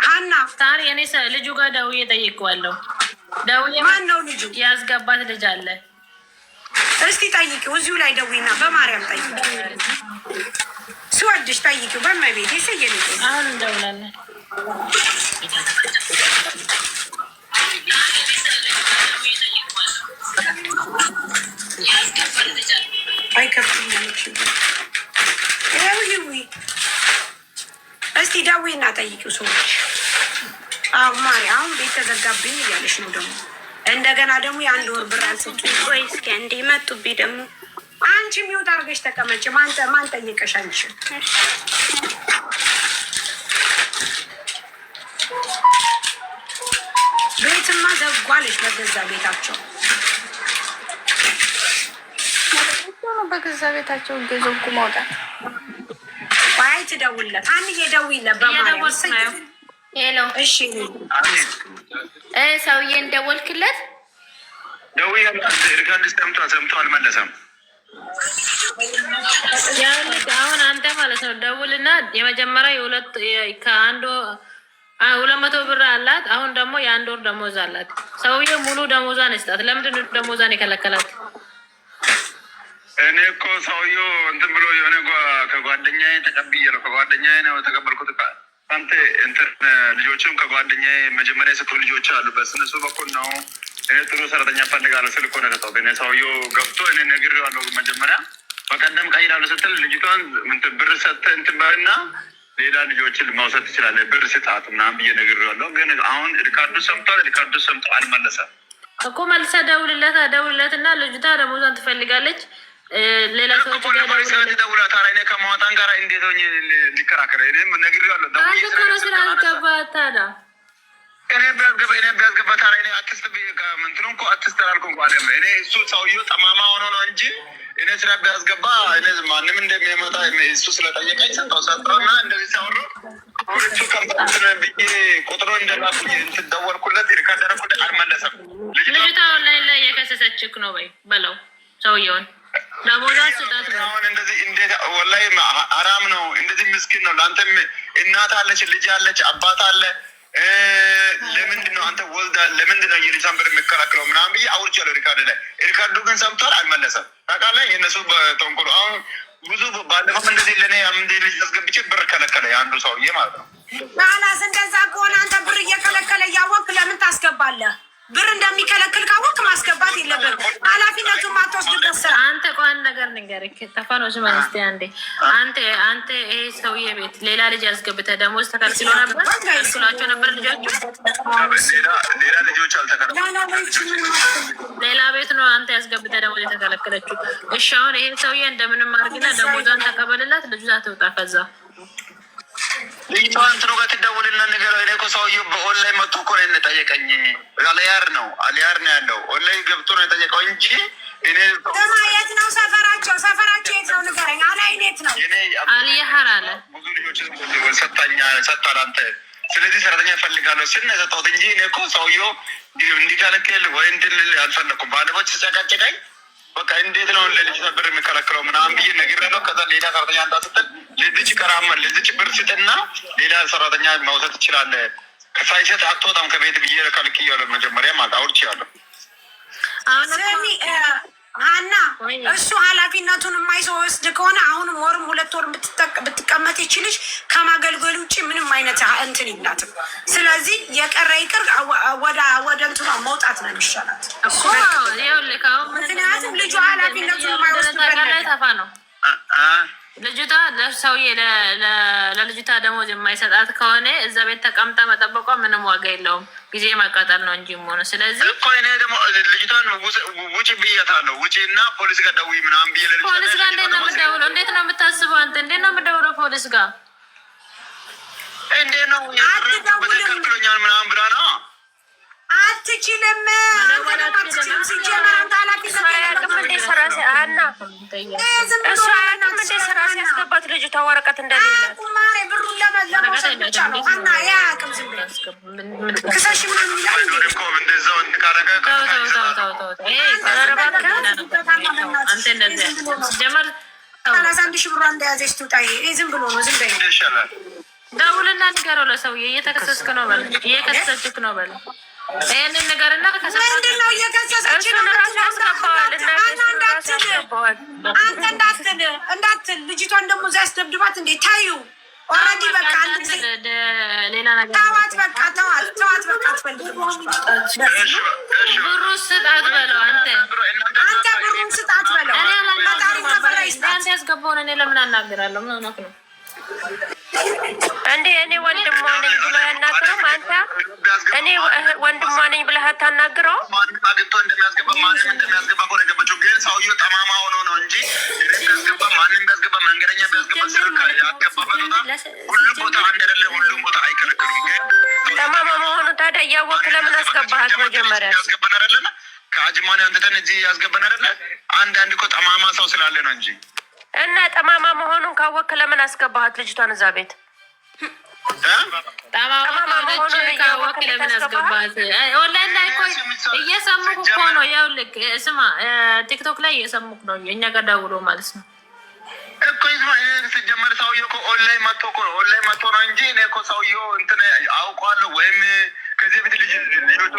ሀና ታሪ እኔ ልጁ ጋር ደውዬ ጠይቀዋለሁ። ማን ነው ልጁ? ያስገባት ልጅ አለ። እስቲ ጠይቂው፣ እዚሁ ላይ ደውይና በማርያም ጠይቂው፣ ሲወድሽ ጠይቂው። በመቤት የሰየን አሁን እንደውላለን። እስቲ ደውይና ጠይቂው ሰዎች። ማሪ አሁን ቤት ተዘጋብኝ እያለሽ ነው ደግሞ እንደገና ደግሞ የአንድ ወር ብር አልሰጡኝ። ቆይ እስኪ አንዴ መጡብኝ ደግሞ። አንቺ ሚውት አድርገሽ ተቀመጭ። ማን ጠየቀሽ? አንቺ ቤትማ ዘጓለች በገዛ ቤታቸው በገዛ ቤታቸው ገዘጉ ማውጣት። አይ ትደውልለት። አንዬ ደውይለት በማርያም። ሄሎ እሺ፣ ሰውዬ እንደወልክለት ሰምቶ አልመለሰም። አሁን አንተ ማለት ነው ደውልና የመጀመሪያ ከአንዱ 200 ብር አላት። አሁን ደግሞ የአንድ ወር ደሞዝ አላት። ሰውዬ ሙሉ ደሞዟን ስጣት። ለምንድን ነው ደሞዟን የከለከላት? እኔ እኮ ሰውዬው እንትን ብሎ የሆነ ከጓደኛዬ ተቀብዬ ነው ከጓደኛዬ ነው የተቀበልኩት። አንተ እንትን ልጆችም ከጓደኛዬ መጀመሪያ የሰጡ ልጆች አሉ። በእነሱ በኩል ነው እኔ ጥሩ ሰራተኛ ፈልጋለሁ ስል እኮ ነው የሰጠሁት። እኔ ሰውዬው ገብቶ እኔ ነግሬዋለሁ። መጀመሪያ በቀደም ቀይራለሁ ስትል ልጅቷን ብር ሰጥተህ እንትን በልና ሌላ ልጆችን መውሰድ ትችላለህ፣ ብር ስጣት ምናምን ብዬ ነግሬዋለሁ። ግን አሁን ሪካርዱ ሰምቷል። ሪካርዱ ሰምቶ አልመለሰም እኮ። መልሰ ደውልለትና ልጅቷ ደሞዟን ትፈልጋለች። ሌላ ሰዎች ደውላ ታዲያ እኔ ከማወጣን ጋር እንዴት ሆኜ ሊከራከር? እኔም ነግሬዋለሁ። ስላልገባታዳ እኔ ቢያስገባ ታዲያ እኔ አትስት ምንትኑ እኮ አትስት አላልኩም እኮ አለ። እኔ እሱ ሰውዬው ጠማማ ሆኖ ነው እንጂ እኔ ስራ ቢያስገባ እኔ ማንም እንደሚመጣ እሱ ስለጠየቀኝ ሰጠውና እንደዚህ ሲያወሩ እሱ ከምትን ብዬ ቁጥሩ እንደላኩኝ እንትን ደወልኩለት፣ ሪካርድ አደረኩለት፣ አልመለሰም። ልጅቷ ኦንላይን ላይ የከሰሰችክ ነው ወይ በለው ሰውየውን ለቦታ ስጣት ነው። አሁን እንደዚህ እንዴት ወላሂ አራም ነው። እንደዚህ ምስኪን ነው። ለአንተም እናት አለች፣ ልጅ አለች፣ አባት አለ። ለምንድን ነው አንተ ወልዳ ለምንድን ነው የልጅን ብር የሚከላከለው ምናምን ብዬ አውርቻለሁ ሪካርድ ላይ። ሪካርዱ ግን ሰምቷል፣ አልመለሰም። ታውቃለህ የእነሱ በተንኮሉ አሁን ብዙ ባለፈው እንደዚህ ለእኔ አምንድ ልጅ አስገብቼ ብር ከለከለ የአንዱ ሰውዬ ማለት ነው። ናላስ እንደዛ ከሆነ አንተ ብር እየከለከለ እያወቅህ ለምን ታስገባለህ? ብር እንደሚከለክል ካወቅህ ማስገባት የለብህም። ኃላፊነቱን ማትወስድበት ስራ አንተ ቆይ ነገር ንገርክ ተፋኖስ መንስቴ አንዴ አንተ ይሄ ሰውዬ ቤት ሌላ ልጅ አስገብተህ ደሞዝ ተከልክሎ ነበር ስላቸው ነበር ልጆቹ ሌላ ልጆች አልተከለከሉም። ሌላ ቤት ነው አንተ ያስገብተህ ደሞዝ የተከለከለችው። እሺ አሁን ይሄ ሰውዬ እንደምንም አድርግና ደሞዟን ተቀበልላት፣ ልጁ ትውጣ። ከዛ ልጅቷ እንትኑ ጋር ትደውልና ነገር እኔ እኮ ሰውዬው በኦንላይን መጥቶ እኮ ነው የጠየቀኝ። አልያር ነው ያለው ኦንላይን ገብቶ ነው የጠየቀው እንጂ እኔ ደማ የት ነው ሰፈራቸው? ሰፈራቸው የት ነው ንገረኝ። አላይን የት ነው? አልያር አለ ብዙ ልጆች ሰጥቷል አንተ። ስለዚህ ሰራተኛ እፈልጋለሁ ስል ነው የሰጠሁት እንጂ እኔ እኮ ሰውዬው እንዲከለክል ወይ እንትን አልፈለኩም። ባለፎች ሲጨቃጨቀኝ በቃ እንዴት ነው ለልጅ ነበር የሚከለክለው ምናምን ብዬ ነግሬያለሁ። ከዛ ሌላ ሰራተኛ እንዳትሰጥ ለዚች ቀራመን ለዚች ብር ስጥና ሌላ ሰራተኛ መውሰድ ትችላለህ፣ ሳይሰጥ አትወጣም ከቤት ብዬ ከልክያለሁ። መጀመሪያ ማለት አውርቼዋለሁ። ስሚ ሀና፣ እሱ ኃላፊነቱን የማይወስድ ከሆነ አሁንም ወርም 2 ወር ብትቀመጥ ይችልሽ ከማገልገል ውጭ ምንም አይነት እንትን ይላትም። ስለዚህ የቀረ ይቅር ወደ እንትኗ መውጣት ነው የሚሻላት። ምክንያቱም ልጁ ኃላፊነቱን የማይወስድበት ነው። ልጅቷ ለሰውዬ ለልጅቷ ደሞዝ የማይሰጣት ከሆነ እዛ ቤት ተቀምጣ መጠበቋ ምንም ዋጋ የለውም፣ ጊዜ ማቃጠል ነው እንጂ ሆነ። ስለዚህ እኮ እኔ ደግሞ ልጅቷን ውጭ ብያታለሁ። ውጭ እና ፖሊስ ጋር ደውይ ምናምን ብዬ ፖሊስ ጋር እንዴት ነው የምትደውለው? እንዴት ነው የምታስበው አንተ? እንዴት ነው የምትደውለው ፖሊስ ጋር? እንዴት ነው በተከልክሎኛል ምናምን ብላ ነው አትችልም። አትችልም ሲጀመር አንተ ኃላፊነት ስራ ሲያስገባት ልጅቷ ወረቀት እንደሌላት ቁማሬ ብሩን ለመውሰድ ብቻ ነው። ሀና ያቅም ዝም ክሰሽ ምናምን ይላል እንደዛው እንካረገ አንድ ሺህ ብሯ እንደያዘች ትውጣ። ይሄ ዝም ብሎ ነው። ዝም በይ ይሻላል። ደውልና ንገረው ለሰውዬ እየተከሰስክ ነው በል፣ እየከሰሰችክ ነው በል። ይህንን ነገርና ምንድን ነው እየከሰሰች ነው? አንተ እንዳትል ልጅቷን ደግሞ እዛ ያስደብድባት እንዴ? ታዩ ኦልሬዲ በቃ ሌላ ነገር ተዋት፣ በቃ ተዋት በቃ አትፈልግም። ብሩ ስጣት በለው አንተ ብሩን ስጣት በለው። አንተ ያስገባውን እኔ ለምን አናግራለሁ? ምን ሆነክ ነው እንዴ? እኔ ወንድሟ ነኝ ብሎ ያናግረው አንተ? እኔ ወንድሟ ነኝ ብለህ አታናግረው? ማንም አግኝቶ እንደሚያስገባ ማንም እንደሚያስገባ እኮ ነው የገባችው። ግን ሰውዬው ጠማማ ሆኖ ነው እንጂ ቢያስገባ ማንም ቢያስገባ መንገደኛ ቢያስገባ ስልክ ያስገባበት ሁሉም ቦታ አንድ አይደለ፣ ሁሉም ቦታ አይከለከሉም። ግን ጠማማ መሆኑ ታዲያ እያወቅህ ለምን አስገባሃት? መጀመሪያ ያስገባን አይደለ? ከአጅማኔ አንተን እዚህ ያስገባን አይደለ? አንዳንድ እኮ ጠማማ ሰው ስላለ ነው እንጂ እና ጠማማ መሆኑን ካወቅህ ለምን አስገባሃት ልጅቷን እዛ ቤት? ጠማማ ሆነች ካወቅህ ለምን አስገባሃት? ኦንላይን ላይ እኮ እየሰሙህ እኮ ነው። ይኸውልህ ስማ፣ ቲክቶክ ላይ እየሰሙህ ነው። የእኛ ጋር ደውሎ ማለት ነው እኮ ሲጀመር ሰውዬው እኮ ኦንላይን መጥቶ እኮ ነው ኦንላይን መጥቶ ነው እንጂ እኔ እኮ ሰውዬው እንትን አውቀዋለሁ ወይም ከዚህ በፊት ልጆቹ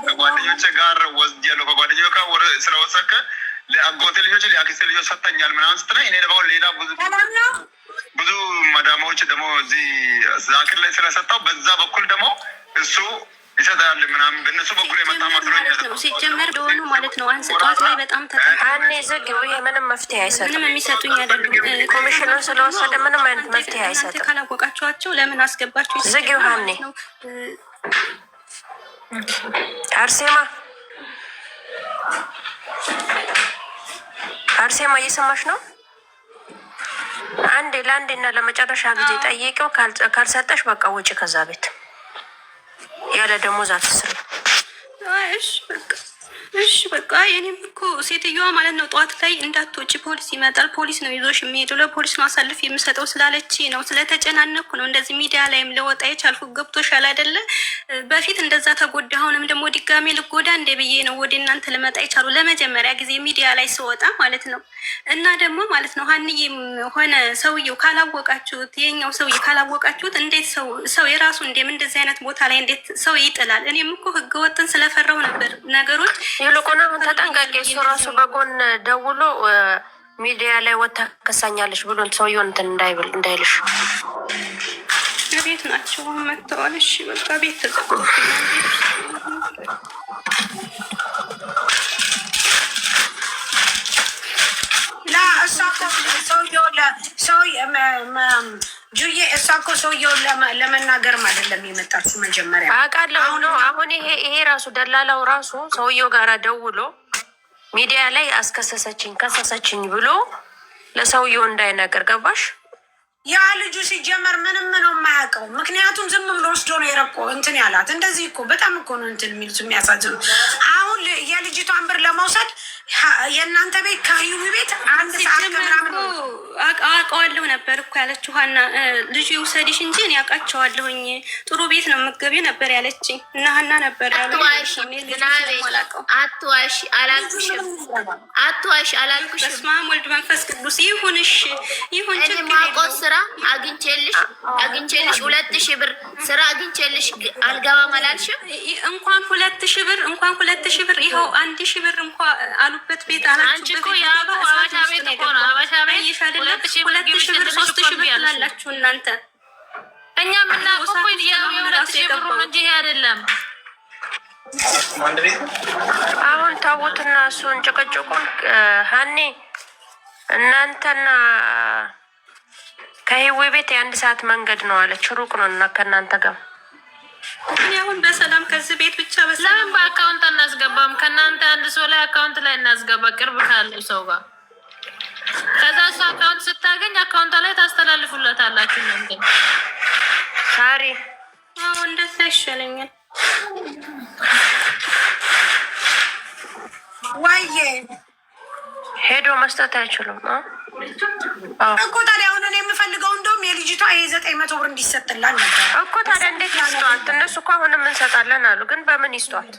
ከጓደኞቼ ጋር ወስጃለሁ። ከጓደኞቼ ጋር ስለወሰድክ ለአጎቴ ልጆች ለአክስቴ ልጆች ሰጥተኛል ምናምን ስትለኝ እኔ ደግሞ ሌላ ብዙ መዳማዎች ደግሞ እዚህ ዛክር ላይ ስለሰጠው በዛ በኩል ደግሞ እሱ ይሰጣል ምናምን በእነሱ በኩል የመጣ መስሎኝ ሲጀመር ደሆኑ ማለት ነው። አንስጧት ላይ በጣም ተጠቃኔ ዘግው። ይሄ ምንም መፍትሄ አይሰጥም። ምንም የሚሰጡኝ አይደሉም። ኮሚሽኑን ስለወሰደ ምንም አይነት መፍትሄ አይሰጥም። ካላወቃችኋቸው ለምን አስገባችሁ? ዘግው። ሀኔ አርሴማ እየሰማሽ ነው? አንዴ ለአንዴና ለመጨረሻ ጊዜ ጠይቀው። ካልሰጠሽ በቃ ውጭ ከዛ ቤት ያለ ደሞዝ አትስሪ። እሺ በቃ የኔም እኮ ሴትዮዋ ማለት ነው ጠዋት ላይ እንዳትወጪ ፖሊስ ይመጣል፣ ፖሊስ ነው ይዞሽ የሚሄደው፣ ለፖሊስ ነው አሳልፍ የምሰጠው ስላለች ነው፣ ስለተጨናነኩ ነው እንደዚህ ሚዲያ ላይም ለወጣ የቻልኩ። ገብቶሻል አይደለ? በፊት እንደዛ ተጎዳ፣ አሁንም ደግሞ ድጋሜ ልጎዳ እንደ ብዬ ነው ወደ እናንተ ልመጣ የቻሉ ለመጀመሪያ ጊዜ ሚዲያ ላይ ስወጣ ማለት ነው። እና ደግሞ ማለት ነው ሀንዬም ሆነ ሰውየው ካላወቃችሁት፣ የኛው ሰውዬ ካላወቃችሁት እንዴት ሰው የራሱ እንደዚህ አይነት ቦታ ላይ እንዴት ሰው ይጥላል? እኔም እኮ ህገወጥን ስለፈራው ነበር ነገሮች። ይልቁን አሁን ተጠንቀቂ። እሱ ራሱ በጎን ደውሎ ሚዲያ ላይ ወታ ከሳኛለች ብሎ ሰውየውን እንትን እንዳይልሽ። ቤት ናቸው መጥተዋል። እሺ በቃ ቤት ተዘግቶ ጁዬ እሷ እኮ ሰውየውን ለመናገርም አይደለም የመጣችው መጀመሪያ አውቃለሁ ነው። አሁን ይሄ ራሱ ደላላው ራሱ ሰውየው ጋራ ደውሎ ሚዲያ ላይ አስከሰሰችኝ ከሰሰችኝ ብሎ ለሰውየው እንዳይነገር ገባሽ? ያ ልጁ ሲጀመር ምንም ነው የማያውቀው። ምክንያቱም ዝም ብሎ ወስዶ ነው የረቆ እንትን ያላት። እንደዚህ እኮ በጣም እኮ ነው እንትን የሚሉት የሚያሳዝኑ። አሁን የልጅቷን ብር ለመውሰድ የእናንተ ቤት ከህዩሚ ቤት አንድ ሰዓት ከምናምን አውቀዋለሁ ነበር እኮ ያለችው ሀና። ልጁ የውሰድሽ እንጂ እኔ አውቃቸዋለሁኝ ጥሩ ቤት ነው የምትገቢ ነበር ያለችኝ እና ሀና ነበር ያለ። አትዋሽ አላልኩሽም፣ አትዋሽ አላልኩሽም። በስመ አብ ወልድ መንፈስ ቅዱስ ይሁንሽ ይሁን። ማቆስ ስራ አግኝቼልሽ 2000 ብር ስራ አግኝቼልሽ አልገባም አላልሽም? እንኳን 2000 ብር ይኸው 1000 ብር እንኳን አሉበት ቤት አላችሁ። አንቺ እኮ ያው አበሻ ቤት እኮ ነው። አበሻ ቤት 2000 ብር 3000 ብር ትላላችሁ እናንተ። እኛ የምናውቀው እኮ የ2000 ብር ነው እንጂ አይደለም። አሁን ታውትና እሱን ጭቅጭቁን ሀኒ እናንተና ከህዌ ቤት የ1 ሰዓት መንገድ ነው አለች። ሩቅ ነው እና ከእናንተ ጋር እኔ አሁን በሰላም ከዚህ ቤት ብቻ በሰላም ለምን በአካውንት እናስገባም? ከእናንተ አንድ ሰው ላይ አካውንት ላይ እናስገባ፣ ቅርብ ካለው ሰው ጋር። ከዛ እሱ አካውንት ስታገኝ አካውንቷ ላይ ታስተላልፉለታላችሁ እናንተ። ሳሪ አዎ እንደዛ ይሻለኛል። ዋዬ ሄዶ መስጠት አይችሉም እኮ። ታዲያ አሁን እኔ የምፈልገው እንደውም የልጅቷ 900 ብር እንዲሰጥላል ነበር እኮ። ታዲያ እንዴት ይስጧት? እነሱ እኮ አሁንም እንሰጣለን አሉ፣ ግን በምን ይስጧት?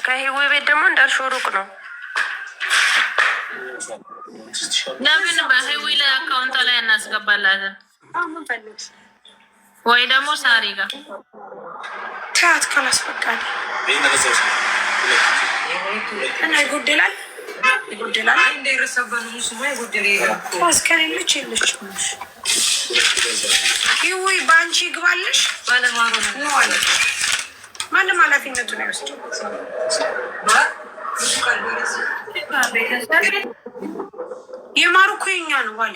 ከህዌ ቤት ደግሞ እንዳልሽው ሩቅ ነው። ለምን በህዌ ላይ አካውንቷ ላይ እናስገባላለን? ወይ ደግሞ ሳሪ ጋር ትራት ካላስፈቃድ እና ይጎድላል አስከሬሎች የለች ይዊ በአንቺ ይግባለሽ አለች። ማንም ኃላፊነቱን አይወስድ። የማሩ እኮ የኛ ነው ዋሌ።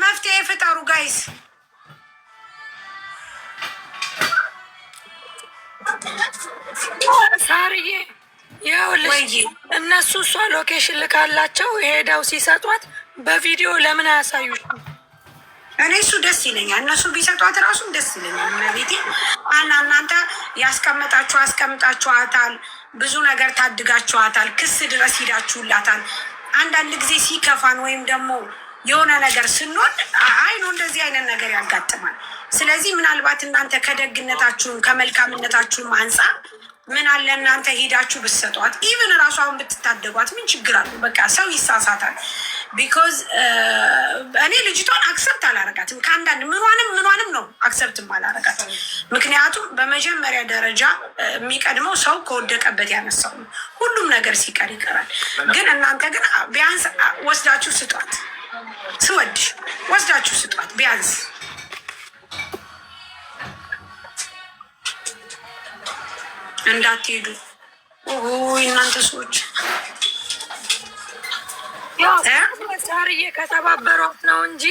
መፍትሄ ፍጠሩ ጋይስ። ሳርዬ ይኸውልሽ እነሱ እሷ ሎኬሽን ልካላቸው ሄደው ሲሰጧት በቪዲዮ ለምን አያሳዩሽ? እኔ እሱ ደስ ይለኛል። እነሱ ቢሰጧት እራሱ ደስ ይለኛል። መቤቴ እናንተ አስቀምጣችኋታል፣ ብዙ ነገር ታድጋችኋታል፣ ክስ ድረስ ሂዳችሁላታል። አንዳንድ ጊዜ ሲከፋን ወይም ደግሞ የሆነ ነገር ስንሆን አይኖ እንደዚህ አይነት ነገር ያጋጥማል። ስለዚህ ምናልባት እናንተ ከደግነታችሁም ከመልካምነታችሁም አንጻር ምን አለ እናንተ ሄዳችሁ ብትሰጧት፣ ኢቭን እራሱ አሁን ብትታደጓት ምን ችግር አለው? በቃ ሰው ይሳሳታል። ቢኮዝ እኔ ልጅቷን አክሰብት አላረጋትም። ከአንዳንድ ምኗንም ነው አክሰብትም አላረጋት። ምክንያቱም በመጀመሪያ ደረጃ የሚቀድመው ሰው ከወደቀበት ያነሳው ነው። ሁሉም ነገር ሲቀር ይቀራል። ግን እናንተ ግን ቢያንስ ወስዳችሁ ስጧት። ስወድሽ ወስዳችሁ ስጧት ቢያንስ። እንዳትሄዱ እናንተ ሰዎች። ሳርዬ ከተባበሯት ነው እንጂ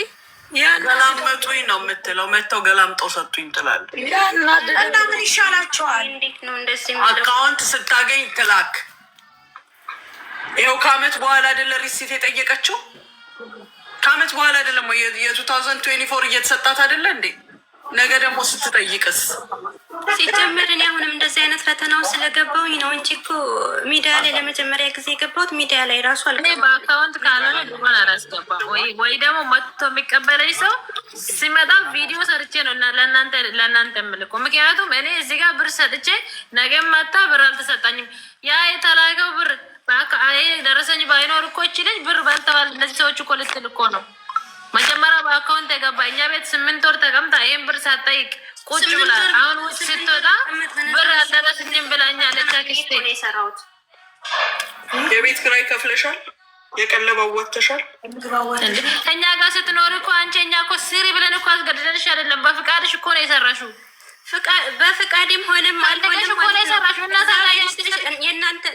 ገላመጡኝ ነው የምትለው። መጥተው ገላምጠው ሰጡኝ ትላል። እና ምን ይሻላቸዋል? እንዴት ነው እንደዚህ አካውንት ስታገኝ ትላክ ይኸው ከአመት በኋላ አይደለ ሪሲት የጠየቀችው? ከአመት በኋላ አይደለም ወይ የ2024 እየተሰጣት አይደለ እንዴ? ነገ ደግሞ ስትጠይቅስ? ሲጀመር እኔ አሁንም እንደዚህ አይነት ፈተናው ስለገባውኝ ነው እንጂ እኮ ሚዲያ ላይ ለመጀመሪያ ጊዜ የገባሁት ሚዲያ ላይ ራሱ አልገባም። በአካውንት ካልሆነ ሊሆን አላስገባም ወይ ደግሞ መጥቶ የሚቀበለኝ ሰው ሲመጣ ቪዲዮ ሰርቼ ነው እና ለእናንተ የምልከው። ምክንያቱም እኔ እዚህ ጋር ብር ሰጥቼ ነገም መታ ብር አልተሰጣኝም። ያ የተላከው ብር ደረሰኝ ባይኖር እኮ ይችለኝ ብር በልተዋል እነዚህ ሰዎች እኮ ልትል እኮ ነው። መጀመሪያ በአካውንት የገባ እኛ ቤት 8 ወር ተቀምጣ ይህን ብር ሳትጠይቅ ቁጭ ብላ አሁን ውጭ ስትወጣ ብር አልደረስኝም ብላኛለች። አክስቴ የቤት ኪራይ ከፍለሻል? የቀለበው ወጥተሻል? እኛ ጋር ስትኖር እኮ አንቺ እኛ እኮ ስሪ ብለን እኮ አስገድደንሽ አይደለም፣ በፍቃድሽ እኮ ነው የሰራሽው። በፍቃድም ሆነም አልሆነም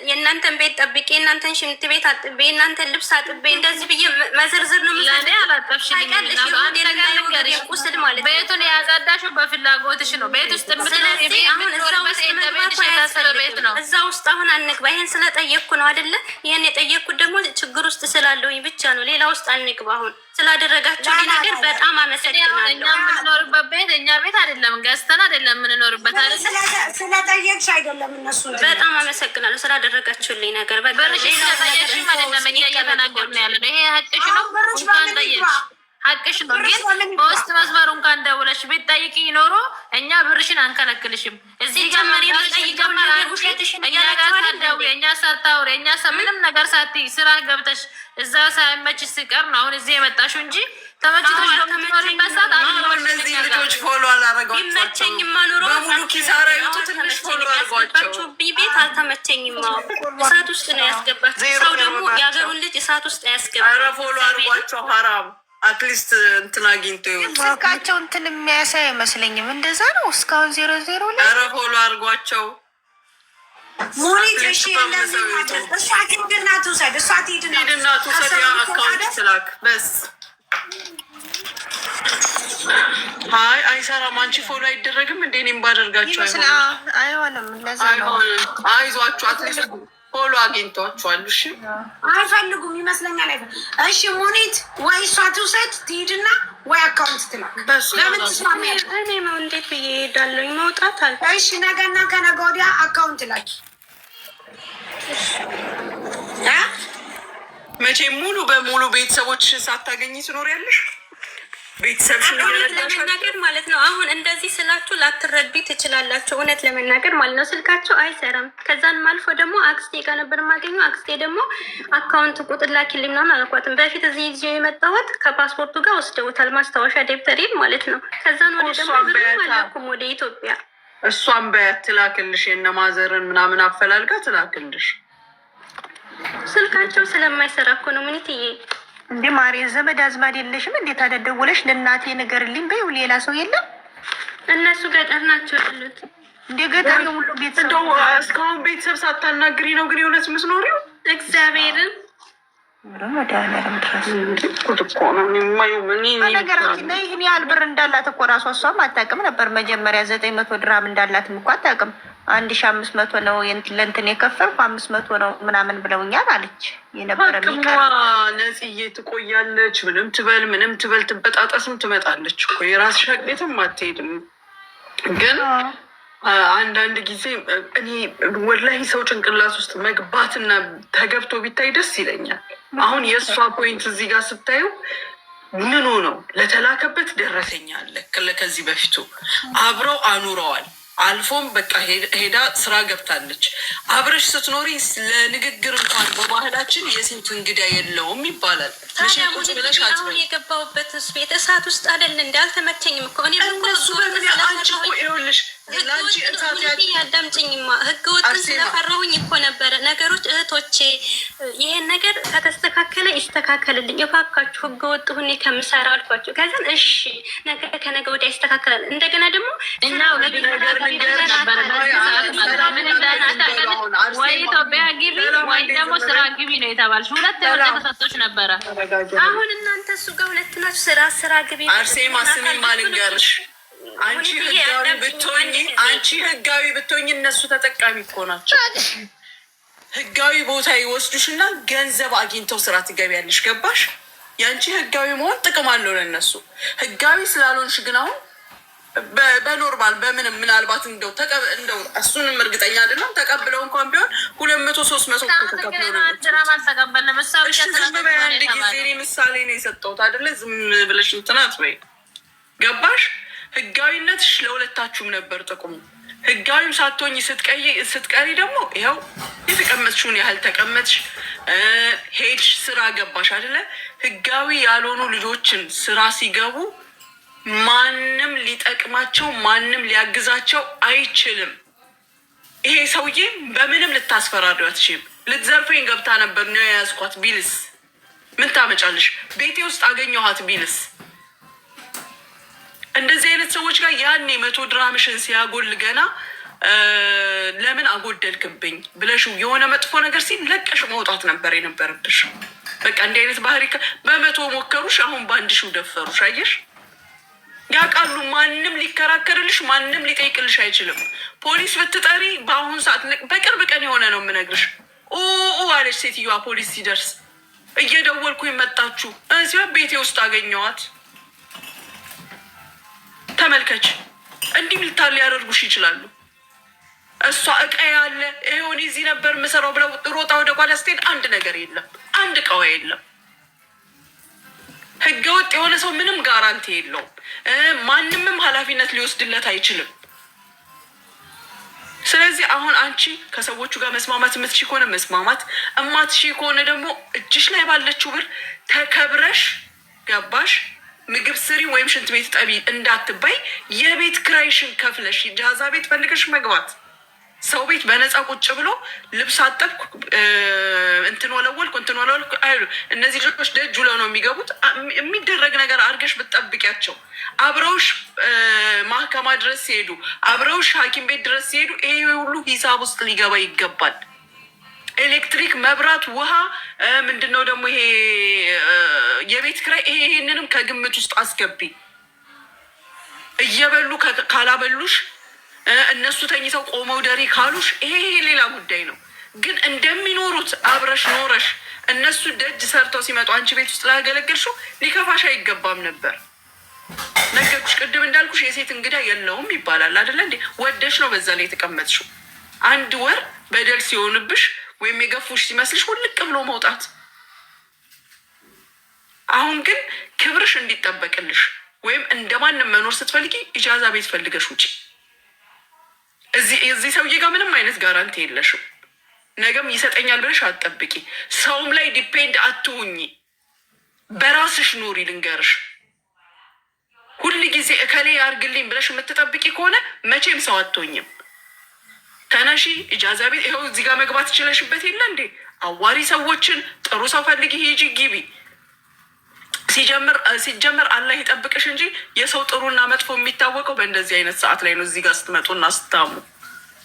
የእናንተን ቤት ጠብቄ የእናንተን ሽንት ቤት አጥቤ የእናንተን ልብስ አጥቤ እንደዚህ ብዬ መዘርዝር ነው ለእኔ ቁስል ማለት ነው። ቤቱን ያጸዳሽው በፍላጎትሽ ነው። ቤት ውስጥ እዛ ውስጥ አሁን አንግባ። ይሄን ስለጠየቅኩ ነው አይደለ? ይሄን የጠየቅኩት ደግሞ ችግር ውስጥ ስላለሁኝ ብቻ ነው። ሌላ ውስጥ አንግባ። አሁን ስላደረጋችሁ ነገር በጣም አመሰግናለሁ። እኛ የምንኖርበት ቤት እኛ ቤት አይደለም፣ ገዝተን አይደለም የምንኖርበት አይደለም። ስለጠየቅሽ አይደለም እነሱ በጣም አመሰግናለሁ ስላደረጋችሁልኝ ነገር። ስለጠየቅሽም አይደለም እኛ እየተናገርን ያለ ነው። ይሄ ሀቅሽ ነው። እንኳን ጠየቅሽ ሀቅሽ ነው። ግን በውስጥ መስመሩ እንኳን ደውለሽ ብትጠይቂ ኖሮ እኛ ብርሽን አንከለክልሽም። እዚህ ጋር እኛ ጋር ሳትደውይ እኛ ሳታውሪ እኛ ምንም ነገር ሳትይ ስራ ገብተሽ እዛ ሳይመችሽ ሲቀር ነው አሁን እዚህ የመጣሽው እንጂ ተመችቶሽ በምትኖሪበት ሰዓት እነዚህ ልጆች ፎሎ አላረጓቸውም። በሙሉ ኪሳራ ይወጡ። ትንሽ ፎሎ አርጓቸው። ቤት አልተመቸኝም። እሳት ውስጥ ነው ያስገባቸው። ሰው ደግሞ የሀገሩን ልጅ እሳት ውስጥ ያስገባ። ኧረ ፎሎ አርጓቸው። ሀራም አትሊስት እንትን አግኝቶ ይሆን ስልካቸው እንትን የሚያሳይ አይመስለኝም። እንደዛ ነው እስካሁን 00 ላይ። ኧረ ፎሎ አርጓቸው። ሙኒት እሺ፣ እንደዚህ ማለት እሷ ሂድና ትውሰድ፣ እሷ ሂድና ትውሰድ። ያ አካውንት ስላክ በስ አይ አይሰራም። አንቺ ፎሎ አይደረግም እንዴ? እኔም ባደርጋቸው አይሆንም። ለዛ ነው አይዟችሁ። አትሊስት ፎሎ አግኝቷችኋል። እሺ አይፈልጉም ይመስለኛል። እሺ ሙኒት ወይ እሷ ትውሰድ ትሂድና ወይ አካውንት ትላክ። ለምን ትስማሚያለሽ? እኔ ነው እንዴት ብዬ እሄዳለሁኝ? መውጣት አለ። እሺ ነገና ከነገ ወዲያ አካውንት ላኪ። መቼም ሙሉ በሙሉ ቤተሰቦችሽን ሳታገኝ ትኖሪያለሽ። ቤተሰብሽን ለመናገር ማለት ነው። አሁን እንደዚህ ስላችሁ ላትረዱ ትችላላችሁ። እውነት ለመናገር ማለት ነው ስልካቸው አይሰራም። ከዛን አልፎ ደግሞ አክስቴ ጋር ነበር የማገኘው። አክስቴ ደግሞ አካውንት ቁጥር ላኪልኝ ምናምን አልኳትም። በፊት እዚህ ይዤ የመጣሁት ከፓስፖርቱ ጋር ወስደውታል፣ ማስታወሻ ደብተሬን ማለት ነው። ከዛን ወደ ደግሞ ብርም አላኩም ወደ ኢትዮጵያ። እሷን በያት ትላክልሽ፣ የእነ ማዘርን ምናምን አፈላልጋ ትላክልሽ። ስልካቸው ስለማይሰራ እኮ ነው ምንትዬ እንዴ ማሪ ዘመድ አዝማድ የለሽም? እንዴት አደደውለሽ ለእናቴ ንገርልኝ በይው። ሌላ ሰው የለም? እነሱ ገጠር ናቸው ያሉት። እንደ ገጠር ሁሉ ቤተሰብ እንደው እስካሁን ቤተሰብ ሳታናግሪ ነው ግን የእውነት የምትኖሪው? እግዚአብሔርን መድኃኒዓለም ድረስ እኮ ነው በነገራችን ላይ ይህን ያህል ብር እንዳላት እኮ ራሷ እሷም አታውቅም ነበር። መጀመሪያ 900 ድራም እንዳላትም እኮ አታውቅም። 1500 ነው ለእንትን የከፈልኩ 500 ነው ምናምን ብለውኛል አለች። የነበረ ነጽዬ ትቆያለች። ምንም ትበል ትበጣጠስም ትመጣለች እኮ የራስሽ ቤትም አትሄድም። ግን አንዳንድ ጊዜ እኔ ወላሂ ሰው ጭንቅላት ውስጥ መግባትና ተገብቶ ቢታይ ደስ ይለኛል። አሁን የእሷ ፖይንት እዚህ ጋር ስታዩ ምኑ ነው ለተላከበት ደረሰኛል። ከዚህ በፊቱ አብረው አኑረዋል። አልፎም በቃ ሄዳ ስራ ገብታለች። አብረሽ ስትኖሪ ለንግግር እንኳን በባህላችን የሴት እንግዳ የለውም ይባላል። አሁን የገባሁበት ቤት እሳት ውስጥ አይደል እንዲ አልተመቸኝም እኮ እኔ ይኸውልሽ ያዳምጭኝማ ህገ ወጥን ስለፈራሁኝ እኮ ነበረ ነገሮች። እህቶቼ ይሄን ነገር ከተስተካከለ ይስተካከልልኝ እባካችሁ፣ ህገ ወጥ ሁኔ ከምሰራ አልኳቸው። ከዚም እሺ ነገ ከነገ ወዲያ ይስተካከላል። እንደገና ደግሞ ወይ ኢትዮጵያ ግቢ ወይ ደግሞ ስራ ግቢ ነው የተባልሽ። ሁለት ተሰጥቶች ነበረ። አሁን እናንተ እሱ ጋር ሁለት ናችሁ። ስራ ግቢ። አርሴማ ስሚ ማልንገርሽ፣ አንቺ ህጋዊ ብትሆኝ እነሱ ተጠቃሚ እኮ ናቸው። ህጋዊ ቦታ ይወስዱሽና ገንዘብ አግኝተው ስራ ትገቢያለሽ። ገባሽ? ያንቺ ህጋዊ መሆን ጥቅም አለው ለነሱ። ህጋዊ ስላልሆንሽ ግን አሁን በኖርማል በምንም ምናልባት እንደው እሱንም እርግጠኛ አይደለም ተቀብለው እንኳን ቢሆን 200-300 ተቀብለው አንድ ጊዜ እኔ ምሳሌ ነው የሰጠሁት አይደለ? ዝም ብለሽ እንትናት ወይ ገባሽ? ህጋዊነትሽ ለሁለታችሁም ነበር ጥቅሙ። ህጋዊም ሳትሆኝ ስትቀሪ ደግሞ ይኸው የተቀመጥሽውን ያህል ተቀመጥሽ፣ ሄድሽ፣ ስራ ገባሽ አይደለ? ህጋዊ ያልሆኑ ልጆችን ስራ ሲገቡ ማንም ሊጠቅማቸው ማንም ሊያግዛቸው አይችልም። ይሄ ሰውዬ በምንም ልታስፈራሪው አትችይም። ልትዘርፈኝ ገብታ ነበር ነው የያዝኳት ቢልስ ምን ታመጫለሽ? ቤቴ ውስጥ አገኘኋት ቢልስ? እንደዚህ አይነት ሰዎች ጋር ያኔ 100 ድራምሽን ሲያጎል ገና ለምን አጎደልክብኝ ብለሽው የሆነ መጥፎ ነገር ሲል ለቀሽ መውጣት ነበር የነበረብሽ። በቃ እንዲህ አይነት ባህሪ በ100 ሞከሩሽ፣ አሁን በ1000 ደፈሩሽ። አየሽ? ያውቃሉ። ማንም ሊከራከርልሽ ማንም ሊጠይቅልሽ አይችልም። ፖሊስ ብትጠሪ በአሁኑ ሰዓት በቅርብ ቀን የሆነ ነው የምነግርሽ። አለች ሴትዮዋ ፖሊስ ሲደርስ እየደወልኩ መጣችሁ እዚያ ቤቴ ውስጥ አገኘዋት። ተመልከች፣ እንዲህ ልታል ሊያደርጉሽ ይችላሉ። እሷ እቃ ያለ ይሆን እዚህ ነበር ምሰራው ብለው ሮጣ ወደ ጓዳ ስትሄድ አንድ ነገር የለም፣ አንድ እቃዋ የለም። ህገወጥ የሆነ ሰው ምንም ጋራንቲ የለውም። ማንምም ኃላፊነት ሊወስድለት አይችልም። ስለዚህ አሁን አንቺ ከሰዎቹ ጋር መስማማት የምትሺ ከሆነ መስማማት፣ እማትሺ ከሆነ ደግሞ እጅሽ ላይ ባለችው ብር ተከብረሽ ገባሽ? ምግብ ስሪ ወይም ሽንት ቤት ጠቢ እንዳትባይ የቤት ክራይሽን ከፍለሽ ጃዛ ቤት ፈልገሽ መግባት። ሰው ቤት በነፃ ቁጭ ብሎ ልብስ አጠብኩ እንትን ወለወልኩ አይሉ። እነዚህ ልጆች ደጅ ውለው ነው የሚገቡት። የሚደረግ ነገር አድርገሽ ብትጠብቂያቸው አብረውሽ ማህከማ ድረስ ሲሄዱ አብረውሽ ሐኪም ቤት ድረስ ሲሄዱ ይሄ ሁሉ ሂሳብ ውስጥ ሊገባ ይገባል። ኤሌክትሪክ፣ መብራት፣ ውሃ፣ ምንድነው ደግሞ ይሄ የቤት ኪራይ፣ ይሄንንም ከግምት ውስጥ አስገቢ። እየበሉ ካላበሉሽ እነሱ ተኝተው ቆመው ደሪ ካሉሽ ይሄ ሌላ ጉዳይ ነው። ግን እንደሚኖሩት አብረሽ ኖረሽ እነሱ ደጅ ሰርተው ሲመጡ አንቺ ቤት ውስጥ ላገለገልሽው ሊከፋሽ አይገባም ነበር። ነገርኩሽ፣ ቅድም እንዳልኩሽ የሴት እንግዳ የለውም ይባላል አይደለ እንዴ? ወደሽ ነው በዛ ላይ የተቀመጥሽው። አንድ ወር በደል ሲሆንብሽ ወይም የገፉሽ ሲመስልሽ ውልቅ ብሎ መውጣት። አሁን ግን ክብርሽ እንዲጠበቅልሽ ወይም እንደማንም መኖር ስትፈልጊ ኢጃዛ ቤት ፈልገሽ ውጪ። እዚህ ሰውዬ ጋር ምንም አይነት ጋራንቲ የለሽም። ነገም ይሰጠኛል ብለሽ አትጠብቂ። ሰውም ላይ ዲፔንድ አትሁኝ። በራስሽ ኑሪ። ልንገርሽ፣ ሁል ጊዜ እከሌ ያርግልኝ ብለሽ የምትጠብቂ ከሆነ መቼም ሰው አትሆኝም። ተነሺ፣ ኢጃዛ ቤት ይኸው እዚህ ጋር መግባት ትችለሽበት የለ እንዴ? አዋሪ ሰዎችን ጥሩ ሰው ፈልጊ፣ ሂጂ፣ ግቢ። ሲጀመር አላህ ይጠብቅሽ እንጂ የሰው ጥሩና መጥፎ የሚታወቀው በእንደዚህ አይነት ሰዓት ላይ ነው፣ እዚህ ጋር ስትመጡና ስታሙ።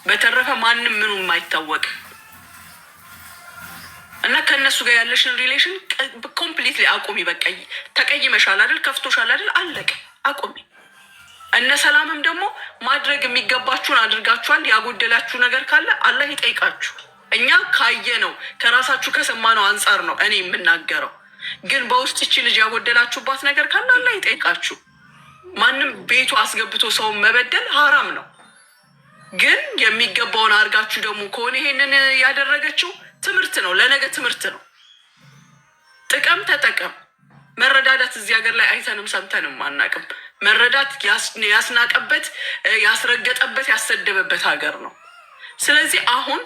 በተረፈ ማንም ምኑም አይታወቅም። እና ከእነሱ ጋር ያለሽን ሪሌሽን ኮምፕሊትሊ አቁሚ። በቃ ተቀይመሻል አይደል? ከፍቶሻል አይደል? አለቀ፣ አቁሚ። እነ ሰላምም ደግሞ ማድረግ የሚገባችሁን አድርጋችኋል። ያጎደላችሁ ነገር ካለ አላህ ይጠይቃችሁ። እኛ ካየ ነው ከራሳችሁ ከሰማነው አንጻር ነው እኔ የምናገረው። ግን በውስጥ ይቺ ልጅ ያጎደላችሁባት ነገር ካለ አላህ ይጠይቃችሁ። ማንም ቤቱ አስገብቶ ሰውን መበደል ሀራም ነው። ግን የሚገባውን አድርጋችሁ ደግሞ ከሆነ ይሄንን ያደረገችው ትምህርት ነው፣ ለነገ ትምህርት ነው። ጥቀም፣ ተጠቀም። መረዳዳት እዚህ ሀገር ላይ አይተንም ሰምተንም አናቅም። መረዳት ያስናቀበት፣ ያስረገጠበት፣ ያሰደበበት ሀገር ነው። ስለዚህ አሁን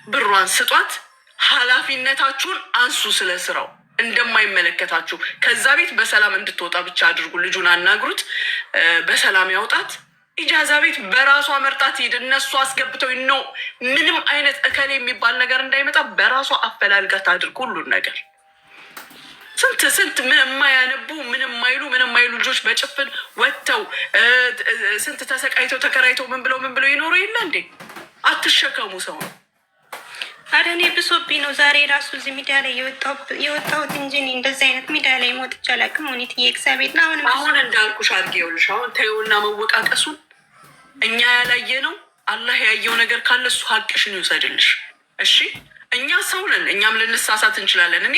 ብሯን ስጧት፣ ኃላፊነታችሁን አንሱ። ስለ ስራው እንደማይመለከታችሁ ከዛ ቤት በሰላም እንድትወጣ ብቻ አድርጉ። ልጁን አናግሩት፣ በሰላም ያውጣት። ኢጃዛ ቤት በራሷ መርጣት ሂድ። እነሱ አስገብተው ነው ምንም አይነት እከሌ የሚባል ነገር እንዳይመጣ በራሷ አፈላልጋት አድርግ ሁሉን ነገር። ስንት ምን የማያነቡ ምን የማይሉ ልጆች በጭፍን ወጥተው ስንት ተሰቃይተው ተከራይተው ምን ብለው ይኖሩ የለ እንዴ? አትሸከሙ ሰው ነው። አረ እኔ ብሶብኝ ነው ዛሬ ራሱ እዚህ ሚዲያ ላይ የወጣሁት እንጂ እንደዚህ አይነት ሚዲያ ላይ ሞጥቼ አላውቅም። ሆኔት የእግዚአብሔር ና አሁን እንዳልኩሽ አድርጌ ይኸውልሽ፣ አሁን ተይውና መወቃቀሱን እኛ ያላየ ነው። አላህ ያየው ነገር ካለ እሱ ሀቅሽን ይውሰድልሽ። እሺ እኛ ሰው ነን፣ እኛም ልንሳሳት እንችላለን። እኔ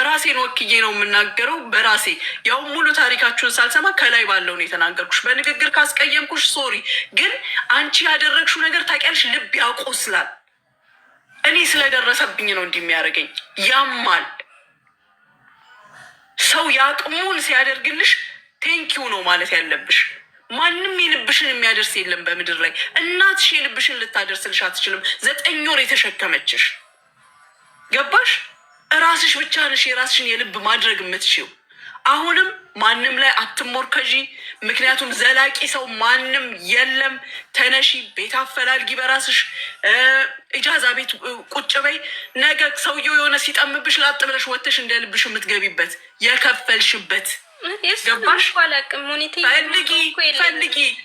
ራሴን ወክዬ ነው የምናገረው በራሴ ያው ሙሉ ታሪካችሁን ሳልሰማ ከላይ ባለው ነው የተናገርኩሽ። በንግግር ካስቀየምኩሽ ሶሪ፣ ግን አንቺ ያደረግሽው ነገር ታውቂያለሽ፣ ልብ ያቆስላል። እኔ ስለደረሰብኝ ነው እንዲህ የሚያደርገኝ። ያማል። ሰው የአቅሙን ሲያደርግልሽ ቴንኪው ነው ማለት ያለብሽ። ማንም የልብሽን የሚያደርስ የለም በምድር ላይ። እናትሽ የልብሽን ልታደርስልሽ አትችልም። 9 ወር የተሸከመችሽ ገባሽ? እራስሽ ብቻ ነሽ የራስሽን የልብ ማድረግ የምትችው። አሁንም ማንም ላይ አትሞርከዢ፣ ምክንያቱም ዘላቂ ሰው ማንም የለም። ተነሺ፣ ቤት አፈላልጊ፣ በራስሽ ኢጃዛ ቤት ቁጭ በይ። ነገ ሰውየው የሆነ ሲጠምብሽ ላጥ ብለሽ ወጥተሽ እንደ ልብሽ የምትገቢበት የከፈልሽበት ገባሽ?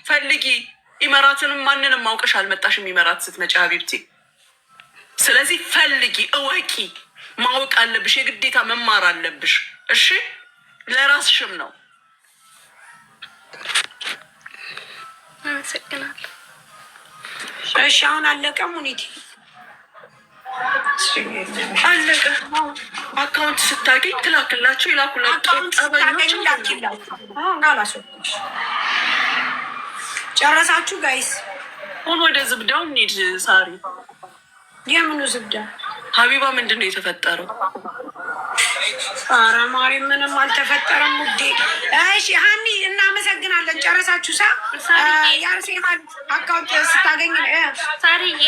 ፈልጊ። ኢመራትንም ማንንም ማውቀሽ አልመጣሽም። ኢመራት ስትመጪ ሀቢብቲ፣ ስለዚህ ፈልጊ፣ እወቂ። ማወቅ አለብሽ፣ የግዴታ መማር አለብሽ። እሺ፣ ለራስሽም ነው። አመሰግናለሁ። እሺ፣ አሁን አለቀ። ሙኒቲ አለቀ። አካውንት ስታገኝ ትላክላቸው፣ ይላኩላቸው። ጨረሳችሁ ጋይስ? አሁን ወደ ዝብዳው እንሂድ። ሳሪ፣ የምኑ ዝብዳ? ሀቢባ ምንድን ነው የተፈጠረው? ኧረ ማሪ ምንም አልተፈጠረም ውዴ። እሺ ሀኒ እናመሰግናለን። ጨረሳችሁ? የአርሴማን አካውንት ስታገኝ ሳሪዬ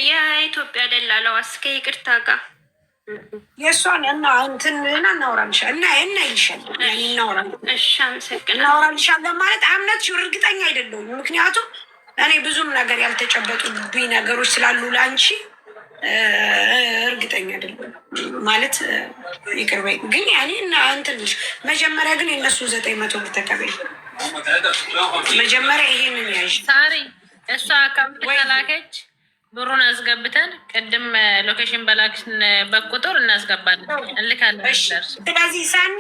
የኢትዮጵያ ደላላዋ እስከ ይቅርታ ጋር የእሷን እና እንትን እናውራልሻለን እና ይልሻለን እናውራለን። እሺ አመሰግናለሁ። እናውራልሻለን ማለት አምነት እርግጠኛ አይደለሁም። ምክንያቱም እኔ ብዙም ነገር ያልተጨበጡብኝ ነገሮች ስላሉ ለአንቺ እርግጠኛ አይደለሁም ማለት ይቅር በይ። ግን ያኔ እንትንሽ መጀመሪያ ግን የእነሱ 900 ብር ተቀበይ። መጀመሪያ ይሄንን ያዥ ሳሪ። እሷ ከላከች ብሩን አስገብተን ቅድም ሎኬሽን በላክሽን በቁጥር እናስገባለን እንልካለን። ስለዚህ ሰኒ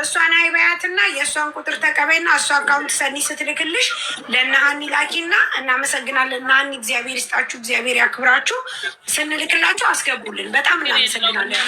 እሷን አይበያትና የእሷን ቁጥር ተቀበይና እሷ አካውንት ሰኒ ስትልክልሽ ለእነሀኒ ላኪና እናመሰግናለን። እነሀኒ እግዚአብሔር ይስጣችሁ፣ እግዚአብሔር ያክብራችሁ። ስንልክላችሁ አስገቡልን። በጣም እናመሰግናለን።